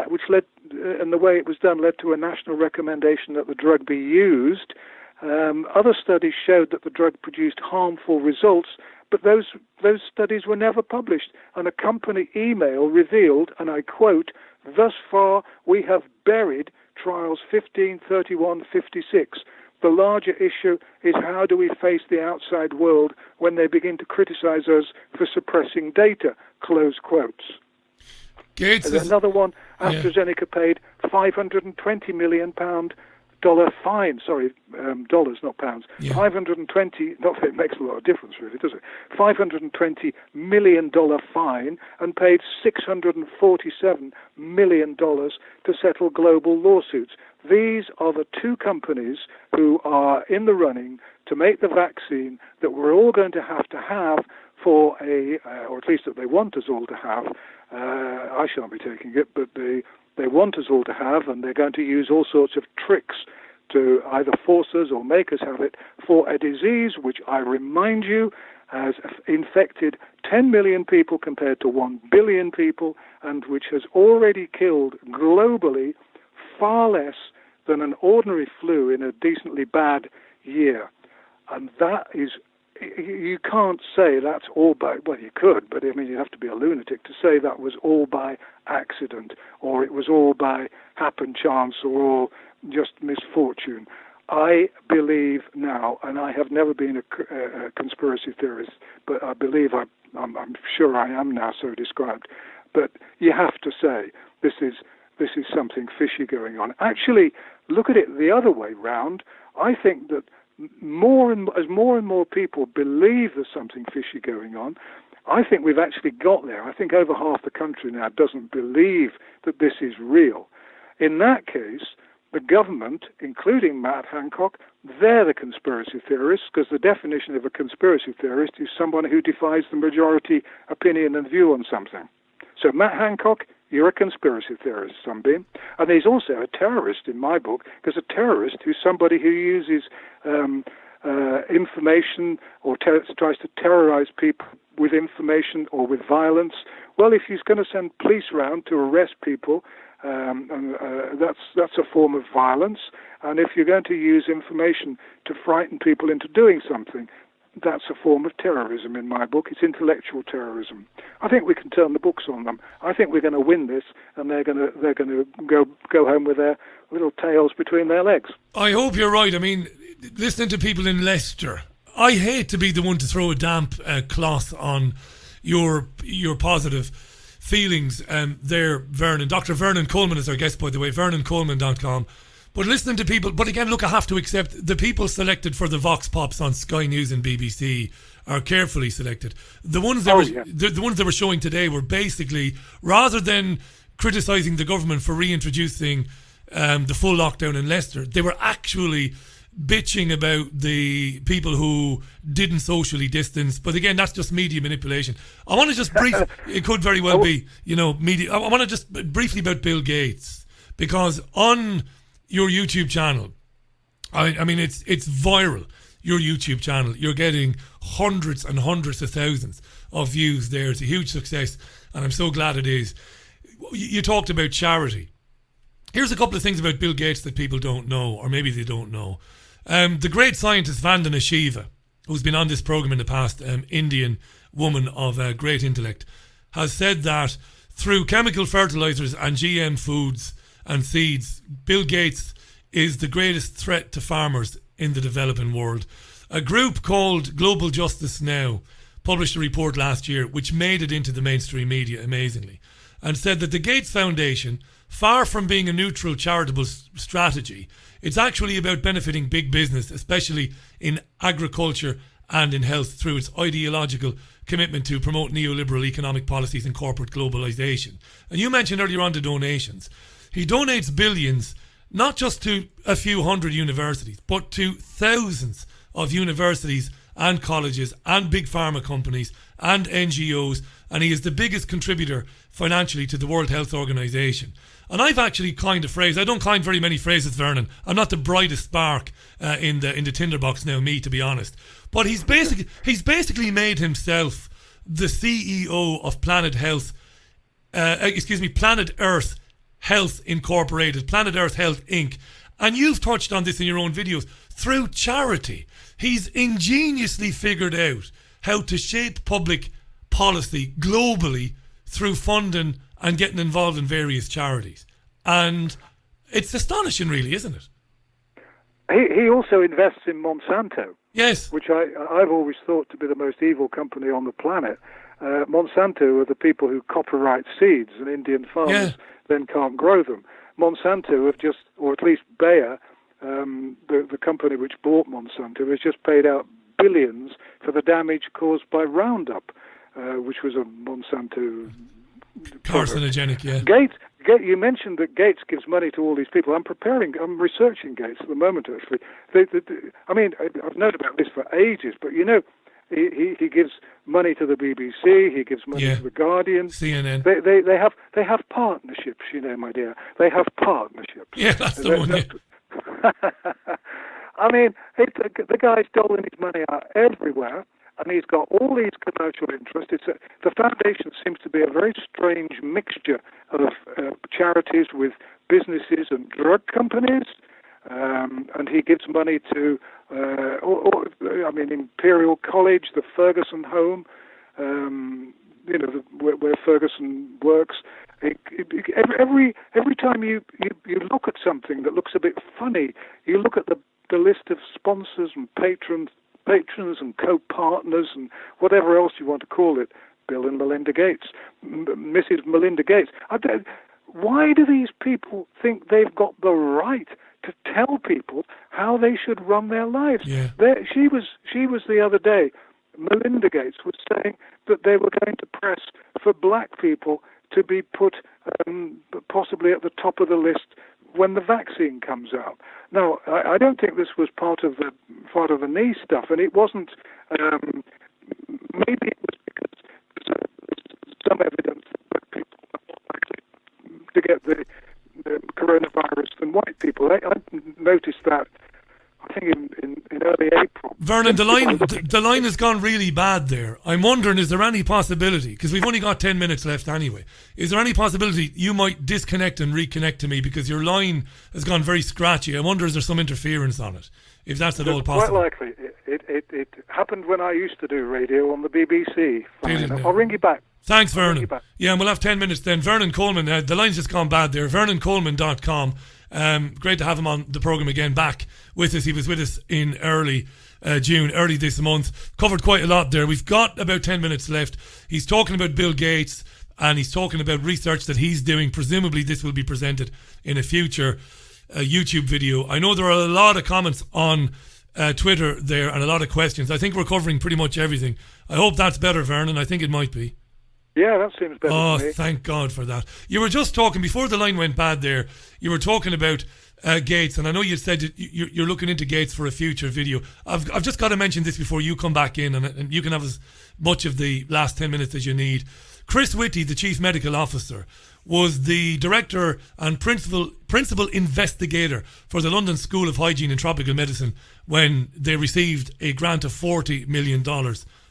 which led, and the way it was done led to a national recommendation that the drug be used. Other studies showed that the drug produced harmful results, But those studies were never published. And a company email revealed, and I quote, "Thus far we have buried trials 15, 31, 56. The larger issue is how do we face the outside world when they begin to criticize us for suppressing data," close quotes. Another one, AstraZeneca paid £520 million fine, dollars, not pounds. 520, not that it makes a lot of difference really, does it? $520 million fine, and paid $647 million to settle global lawsuits. These are the two companies who are in the running to make the vaccine that we're all going to have for or at least that they want us all to have. I shan't be taking it, but they want us all to have, and they're going to use all sorts of tricks to either force us or make us have it for a disease which, I remind you, has infected 10 million people compared to 1 billion people, and which has already killed globally far less than an ordinary flu in a decently bad year. And that is, you can't say that's all by, well, you could, but I mean, you have to be a lunatic to say that was all by accident, or it was all by happen chance, or all just misfortune. I believe now, and I have never been a conspiracy theorist, but I believe I'm sure I am now so described. But you have to say this is something fishy going on. Actually, look at it the other way round. I think that as more and more people believe there's something fishy going on, I think we've actually got there. I think over half the country now doesn't believe that this is real. In that case, the government, including Matt Hancock, they're the conspiracy theorists, because the definition of a conspiracy theorist is someone who defies the majority opinion and view on something. So Matt Hancock, you're a conspiracy theorist, Sunbeam. And he's also a terrorist in my book, because a terrorist is somebody who uses information or tries to terrorize people with information or with violence. Well, if he's going to send police around to arrest people, that's a form of violence. And if you're going to use information to frighten people into doing something, that's a form of terrorism in my book. It's intellectual terrorism. I think we can turn the books on them. I think we're going to win this, and they're going to go home with their little tails between their legs. I hope you're right. I mean, listening to people in Leicester, I hate to be the one to throw a damp cloth on your positive feelings there, Vernon. Dr. Vernon Coleman is our guest, by the way, vernoncoleman.com. But listening to people, but again, look, I have to accept the people selected for the Vox Pops on Sky News and BBC are carefully selected. The ones the ones they were showing today were basically, rather than criticising the government for reintroducing the full lockdown in Leicester, they were actually bitching about the people who didn't socially distance. But again, that's just media manipulation. I want to just it could very well be, media. I want to just briefly about Bill Gates, because on your YouTube channel, I mean, it's viral. Your YouTube channel, you're getting hundreds and hundreds of thousands of views there. It's a huge success, and I'm so glad it is. You talked about charity. Here's a couple of things about Bill Gates that people don't know, or maybe they don't know. The great scientist Vandana Shiva, who's been on this program in the past, Indian woman of great intellect, has said that through chemical fertilizers and GM foods and seeds, Bill Gates is the greatest threat to farmers in the developing world. A group called Global Justice Now published a report last year which made it into the mainstream media amazingly, and said that the Gates Foundation, far from being a neutral charitable strategy, it's actually about benefiting big business, especially in agriculture and in health, through its ideological commitment to promote neoliberal economic policies and corporate globalization. And you mentioned earlier on the donations. He donates billions, not just to a few hundred universities, but to thousands of universities and colleges and big pharma companies and NGOs, and he is the biggest contributor financially to the World Health Organization. And I've actually coined a phrase. I don't coin very many phrases, Vernon. I'm not the brightest spark in the tinderbox now, me, to be honest. But he's basically made himself the CEO of Planet Earth Health Incorporated, Planet Earth Health Inc. And you've touched on this in your own videos. Through charity, he's ingeniously figured out how to shape public policy globally through funding and getting involved in various charities. And it's astonishing, really, isn't it? He also invests in Monsanto. Yes. Which I've always thought to be the most evil company on the planet. Monsanto are the people who copyright seeds, and Indian farmers then can't grow them. Monsanto have just, or at least Bayer, the company which bought Monsanto, has just paid out billions for the damage caused by Roundup, which was a Monsanto carcinogenic. Yeah. Gates, you mentioned that Gates gives money to all these people. I'm researching Gates at the moment, actually. I mean, I've known about this for ages, but you know, he gives money to the BBC. He gives money to the Guardian, CNN. They have partnerships, you know, my dear. They have partnerships. Yeah, that's the one. I mean, the guy's doling his money out everywhere, and he's got all these commercial interests. The foundation seems to be a very strange mixture of charities with businesses and drug companies, and he gives money to, Imperial College, the Ferguson home, where Ferguson works. Every time you look at something that looks a bit funny, you look at the list of sponsors and patrons and co-partners and whatever else you want to call it. Bill and Melinda Gates, Mrs. Melinda Gates. Why do these people think they've got the right to tell people how they should run their lives? Yeah. She was the other day, Melinda Gates was saying that they were going to press for black people to be put possibly at the top of the list when the vaccine comes out. Now, I don't think this was part of the knee stuff, and it wasn't. Maybe it was because there's some evidence that people are more likely to get the coronavirus than white people. I noticed that. I think in early April. Vernon, the line has gone really bad there. I'm wondering, is there any possibility, because we've only got 10 minutes left anyway, is there any possibility you might disconnect and reconnect to me, because your line has gone very scratchy? I wonder, is there some interference on it, if that's at all possible? Quite likely. It happened when I used to do radio on the BBC. I'll ring you back. Thanks, Vernon. Yeah, and we'll have 10 minutes then. Vernon Coleman, the line's just gone bad there. VernonColeman.com. Great to have him on the programme again, back with us. He was with us in early June, early this month. Covered quite a lot there. We've got about 10 minutes left. He's talking about Bill Gates, and he's talking about research that he's doing. Presumably this will be presented in a future YouTube video. I know there are a lot of comments on Twitter there and a lot of questions. I think we're covering pretty much everything. I hope that's better, Vernon. I think it might be. Yeah, that seems better to me. Oh, thank God for that. You were just talking, before the line went bad there, you were talking about Gates, and I know you said you're looking into Gates for a future video. I've just got to mention this before you come back in, and you can have as much of the last 10 minutes as you need. Chris Whitty, the Chief Medical Officer, was the Director and Principal Investigator for the London School of Hygiene and Tropical Medicine when they received a grant of $40 million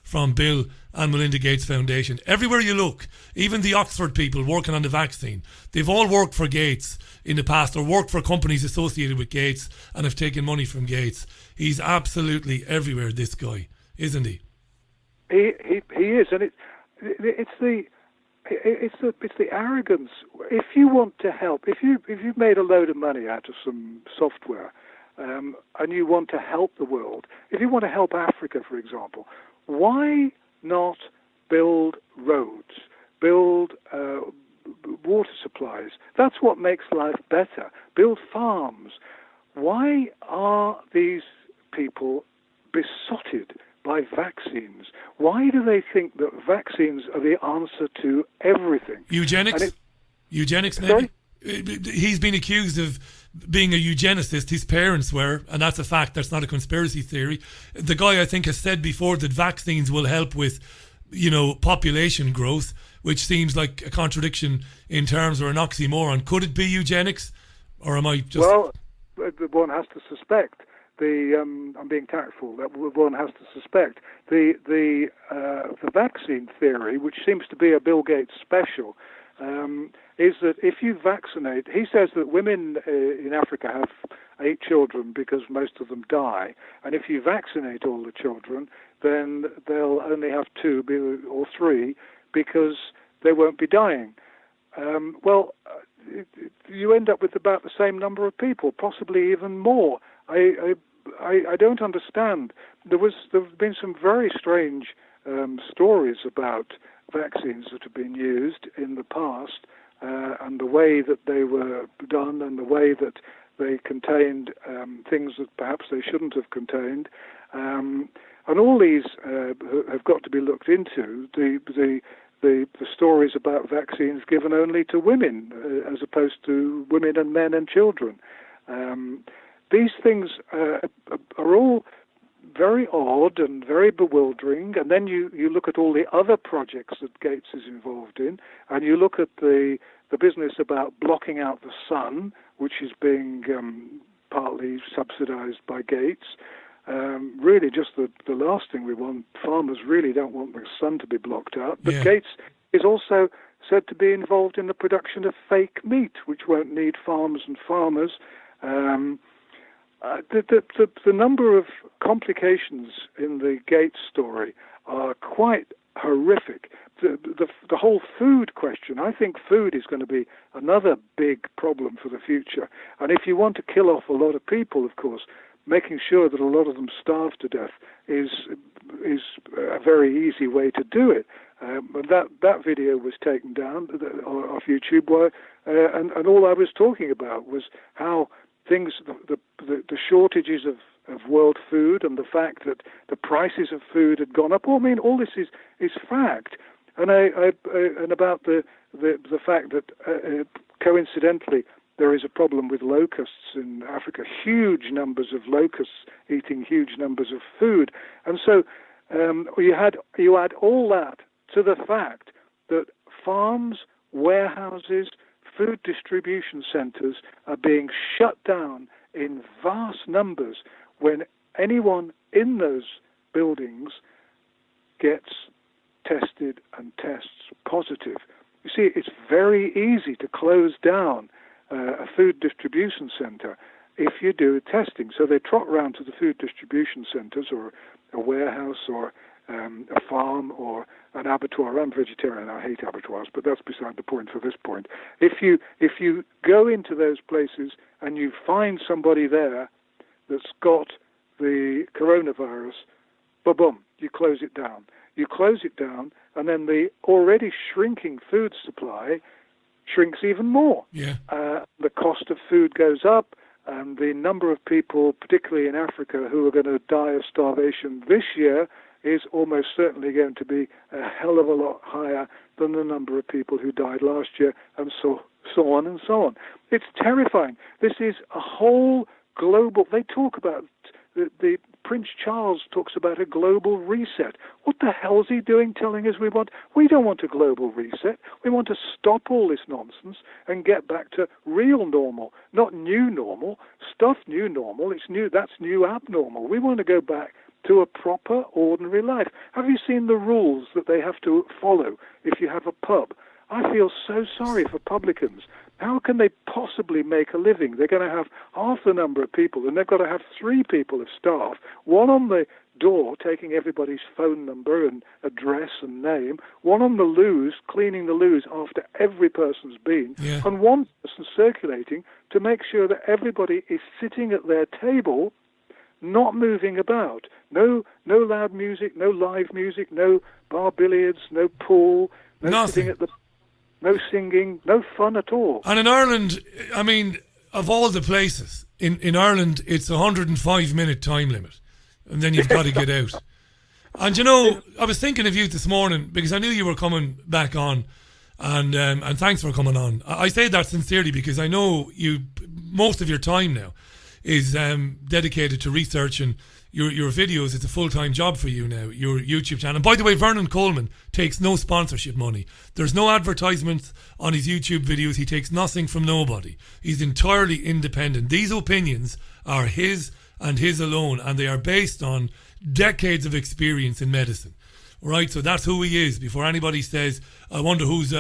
from Bill and Melinda Gates Foundation. Everywhere you look, even the Oxford people working on the vaccine, they've all worked for Gates in the past or worked for companies associated with Gates and have taken money from Gates. He's absolutely everywhere, this guy, isn't he? He is, and it's the arrogance. If you want to help, if you've made a load of money out of some software, and you want to help the world, if you want to help Africa, for example, why not build roads, build water supplies? That's what makes life better. Build farms. Why are these people besotted by vaccines? Why do they think that vaccines are the answer to everything? Eugenics? Eugenics, maybe? Sorry? He's been accused of being a eugenicist. His parents were, and that's a fact. That's not a conspiracy theory. The guy, I think, has said before that vaccines will help with, population growth, which seems like a contradiction in terms or an oxymoron. Could it be eugenics, or am I just? Well, one has to suspect. I'm being tactful. That one has to suspect the vaccine theory, which seems to be a Bill Gates special. is that if you vaccinate, he says that women in Africa have 8 children because most of them die, and if you vaccinate all the children, then they'll only have 2 or 3 because they won't be dying. You end up with about the same number of people, possibly even more. I don't understand. There've been some very strange stories about vaccines that have been used in the past, and the way that they were done, and the way that they contained things that perhaps they shouldn't have contained, and all these have got to be looked into. The stories about vaccines given only to women, as opposed to women and men and children. These things are all very odd and very bewildering, and then you look at all the other projects that Gates is involved in, and you look at the business about blocking out the sun, which is being partly subsidized by Gates. Really just the last thing we want. Farmers really don't want the sun to be blocked out, but Gates is also said to be involved in the production of fake meat, which won't need farms and farmers. The number of complications in the Gates story are quite horrific. The whole food question, I think food is going to be another big problem for the future. And if you want to kill off a lot of people, of course, making sure that a lot of them starve to death is a very easy way to do it. That video was taken down off YouTube, and all I was talking about was how things, the shortages of world food, and the fact that the prices of food had gone up. Well, I mean, all this is fact, and about the fact that coincidentally there is a problem with locusts in Africa. Huge numbers of locusts eating huge numbers of food, and so you add all that to the fact that farms, warehouses, food distribution centers are being shut down in vast numbers when anyone in those buildings gets tested and tests positive. You see, it's very easy to close down a food distribution center if you do testing. So they trot round to the food distribution centers, or a warehouse, or a farm, or an abattoir. I'm vegetarian, I hate abattoirs, but that's beside the point for this point. If you go into those places and you find somebody there that's got the coronavirus, boom, you close it down. You close it down, and then the already shrinking food supply shrinks even more. The cost of food goes up, and the number of people, particularly in Africa, who are going to die of starvation this year is almost certainly going to be a hell of a lot higher than the number of people who died last year, and so on and so on. It's terrifying. This is a whole global... They talk about... The Prince Charles talks about a global reset. What the hell is he doing telling us we don't want a global reset. We want to stop all this nonsense and get back to real normal, not new normal. Stuff new normal, that's new abnormal. We want to go back to a proper, ordinary life. Have you seen the rules that they have to follow if you have a pub? I feel so sorry for publicans. How can they possibly make a living? They're going to have half the number of people, and they've got to have 3 people of staff, one on the door taking everybody's phone number and address and name, one on the loos cleaning the loos after every person's been, and one person circulating to make sure that everybody is sitting at their table, not moving about. No loud music, no live music, no bar billiards, no pool, Nothing. No singing, no fun at all. And in Ireland, I mean, of all the places, in Ireland, it's a 105-minute time limit. And then you've got to get out. And you know, I was thinking of you this morning because I knew you were coming back on. And thanks for coming on. I say that sincerely because I know most of your time now is dedicated to researching your videos. It's a full-time job for you now, your YouTube channel. And by the way, Vernon Coleman takes no sponsorship money. There's no advertisements on his YouTube videos. He takes nothing from nobody. He's entirely independent. These opinions are his and his alone, and they are based on decades of experience in medicine. Right? So that's who he is. Before anybody says, I wonder who's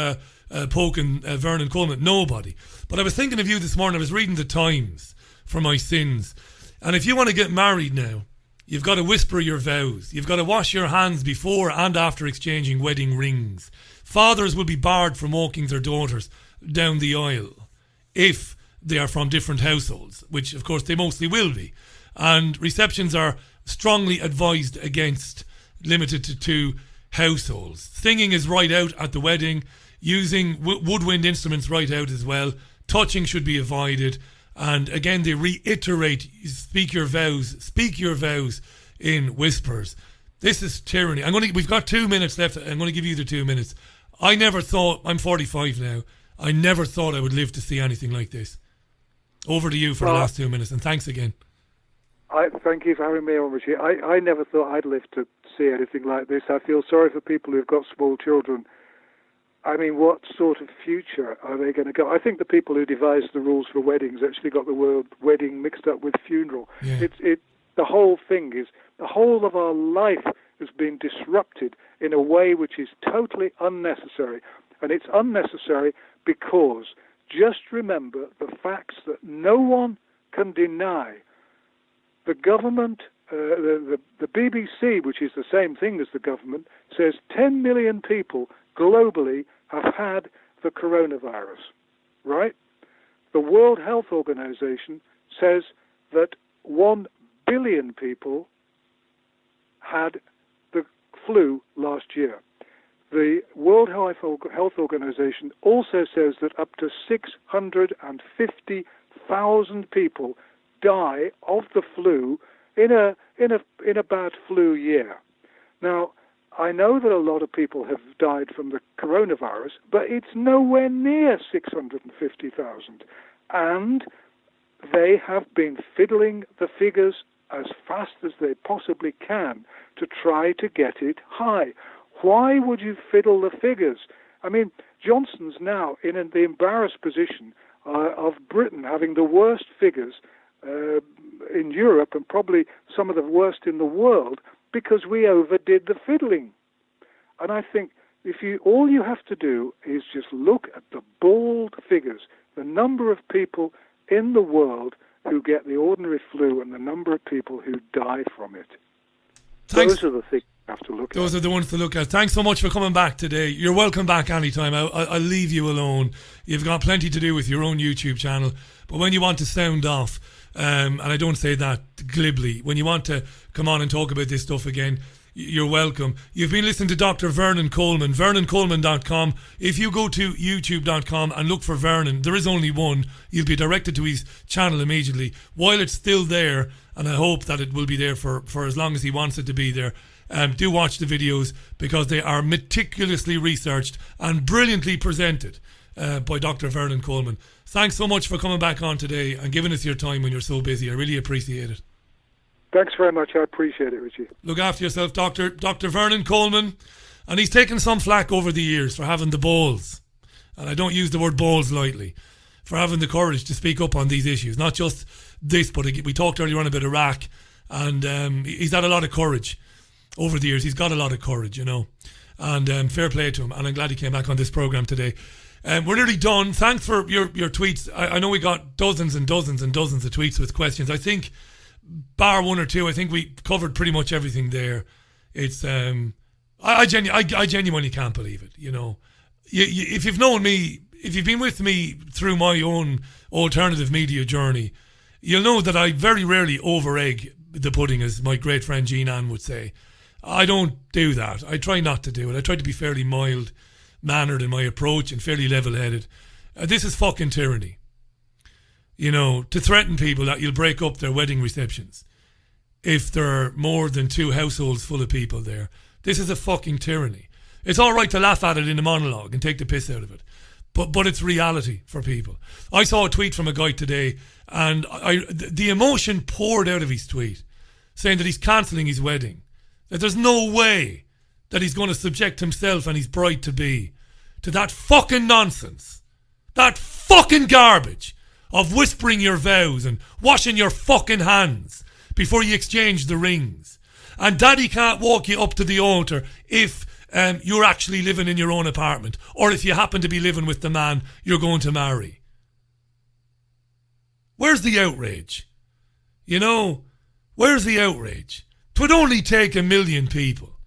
poking Vernon Coleman. Nobody. But I was thinking of you this morning. I was reading the Times for my sins. And if you want to get married now, you've got to whisper your vows. You've got to wash your hands before and after exchanging wedding rings. Fathers will be barred from walking their daughters down the aisle if they are from different households, which of course they mostly will be. And receptions are strongly advised against, limited to 2 households. Singing is right out at the wedding. Using woodwind instruments right out as well. Touching should be avoided. And again, they reiterate, speak your vows in whispers. This is tyranny. We've got 2 minutes left. I'm going to give you the 2 minutes. I never thought, I'm 45 now, I never thought I would live to see anything like this. Over to you for the last 2 minutes, and thanks again. Thank you for having me on, Richie. I never thought I'd live to see anything like this. I feel sorry for people who've got small children. I mean, what sort of future are they going to go? I think the people who devised the rules for weddings actually got the word wedding mixed up with funeral. Yeah. The whole thing is, the whole of our life has been disrupted in a way which is totally unnecessary. And it's unnecessary because just remember the facts that no one can deny. The government, the BBC, which is the same thing as the government, says 10 million people globally have had the coronavirus, right? The World Health Organization says that 1 billion people had the flu last year. The World Health Organization also says that up to 650,000 people die of the flu in a bad flu year. Now, I know that a lot of people have died from the coronavirus, but it's nowhere near 650,000. And they have been fiddling the figures as fast as they possibly can to try to get it high. Why would you fiddle the figures? I mean, Johnson's now in the embarrassed position of Britain having the worst figures in Europe and probably some of the worst in the world because we overdid the fiddling. And I think all you have to do is just look at the bald figures, the number of people in the world who get the ordinary flu and the number of people who die from it. Thanks. Those are the things you have to look at. Those are the ones to look at. Thanks so much for coming back today. You're welcome back anytime. I'll leave you alone. You've got plenty to do with your own YouTube channel. But when you want to sound off, and I don't say that glibly, when you want to come on and talk about this stuff again, you're welcome. You've been listening to Dr. Vernon Coleman, vernoncoleman.com. If you go to youtube.com and look for Vernon, there is only one. You'll be directed to his channel immediately. While it's still there, and I hope that it will be there for as long as he wants it to be there, do watch the videos because they are meticulously researched and brilliantly presented by Dr. Vernon Coleman. Thanks so much for coming back on today and giving us your time when you're so busy. I really appreciate it. Thanks very much. I appreciate it, Richie. Look after yourself, Dr. Vernon Coleman. And he's taken some flack over the years for having the balls, and I don't use the word balls lightly, for having the courage to speak up on these issues. Not just this, but we talked earlier on about Iraq, and he's had a lot of courage over the years. He's got a lot of courage, you know. And fair play to him. And I'm glad he came back on this programme today. We're nearly done. Thanks for your tweets. I know we got dozens and dozens and dozens of tweets with questions. I think, bar one or two, I think we covered pretty much everything there. It's I genuinely can't believe it. You know, if you've known me, if you've been with me through my own alternative media journey, you'll know that I very rarely over-egg the pudding, as my great friend Jean Ann would say. I don't do that. I try not to do it. I try to be fairly mild-mannered in my approach and fairly level-headed. This is fucking tyranny. You know, to threaten people that you'll break up their wedding receptions if there are more than 2 households full of people there. This is a fucking tyranny. It's all right to laugh at it in a monologue and take the piss out of it, but it's reality for people. I saw a tweet from a guy today, and the emotion poured out of his tweet, saying that he's cancelling his wedding, that there's no way that he's going to subject himself and his bride-to-be to that fucking nonsense, that fucking garbage of whispering your vows and washing your fucking hands before you exchange the rings. And daddy can't walk you up to the altar if you're actually living in your own apartment, or if you happen to be living with the man you're going to marry. Where's the outrage? You know, where's the outrage? 'Twould only take 1 million people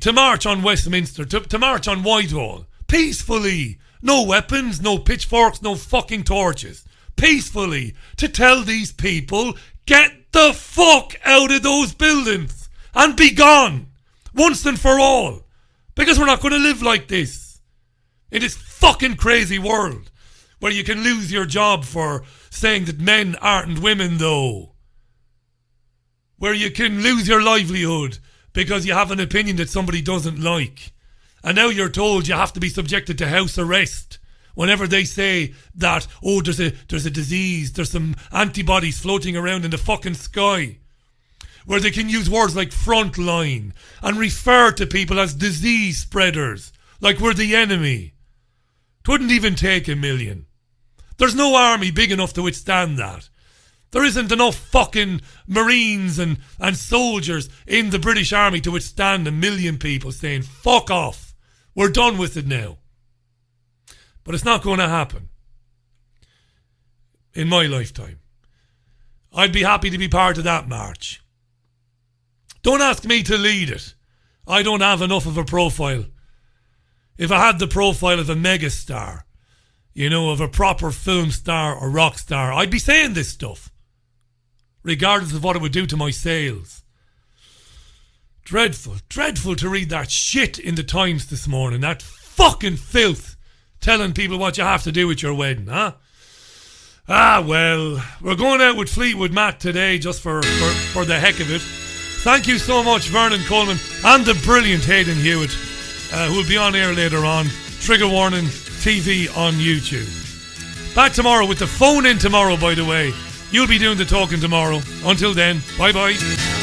to march on Westminster, to march on Whitehall, peacefully. No weapons, no pitchforks, no fucking torches. Peacefully. To tell these people, get the fuck out of those buildings and be gone. Once and for all. Because we're not going to live like this. In this fucking crazy world. Where you can lose your job for saying that men aren't women, though. Where you can lose your livelihood because you have an opinion that somebody doesn't like. And now you're told you have to be subjected to house arrest whenever they say that, oh, there's a disease, there's some antibodies floating around in the fucking sky. Where they can use words like frontline and refer to people as disease spreaders, like we're the enemy. It wouldn't even take 1 million. There's no army big enough to withstand that. There isn't enough fucking Marines and soldiers in the British Army to withstand 1 million people saying, fuck off, we're done with it now. But it's not going to happen. In my lifetime. I'd be happy to be part of that march. Don't ask me to lead it. I don't have enough of a profile. If I had the profile of a megastar, you know, of a proper film star or rock star, I'd be saying this stuff. Regardless of what it would do to my sales. Dreadful to read that shit in the Times this morning. That fucking filth. Telling people what you have to do with your wedding, huh? Ah, well, we're going out with Fleetwood Mac today just for the heck of it. Thank you so much, Vernon, Coleman, and the brilliant Hayden Hewitt, who will be on air later on. Trigger warning, TV on YouTube. Back tomorrow with the phone in tomorrow, by the way. You'll be doing the talking tomorrow. Until then, bye-bye.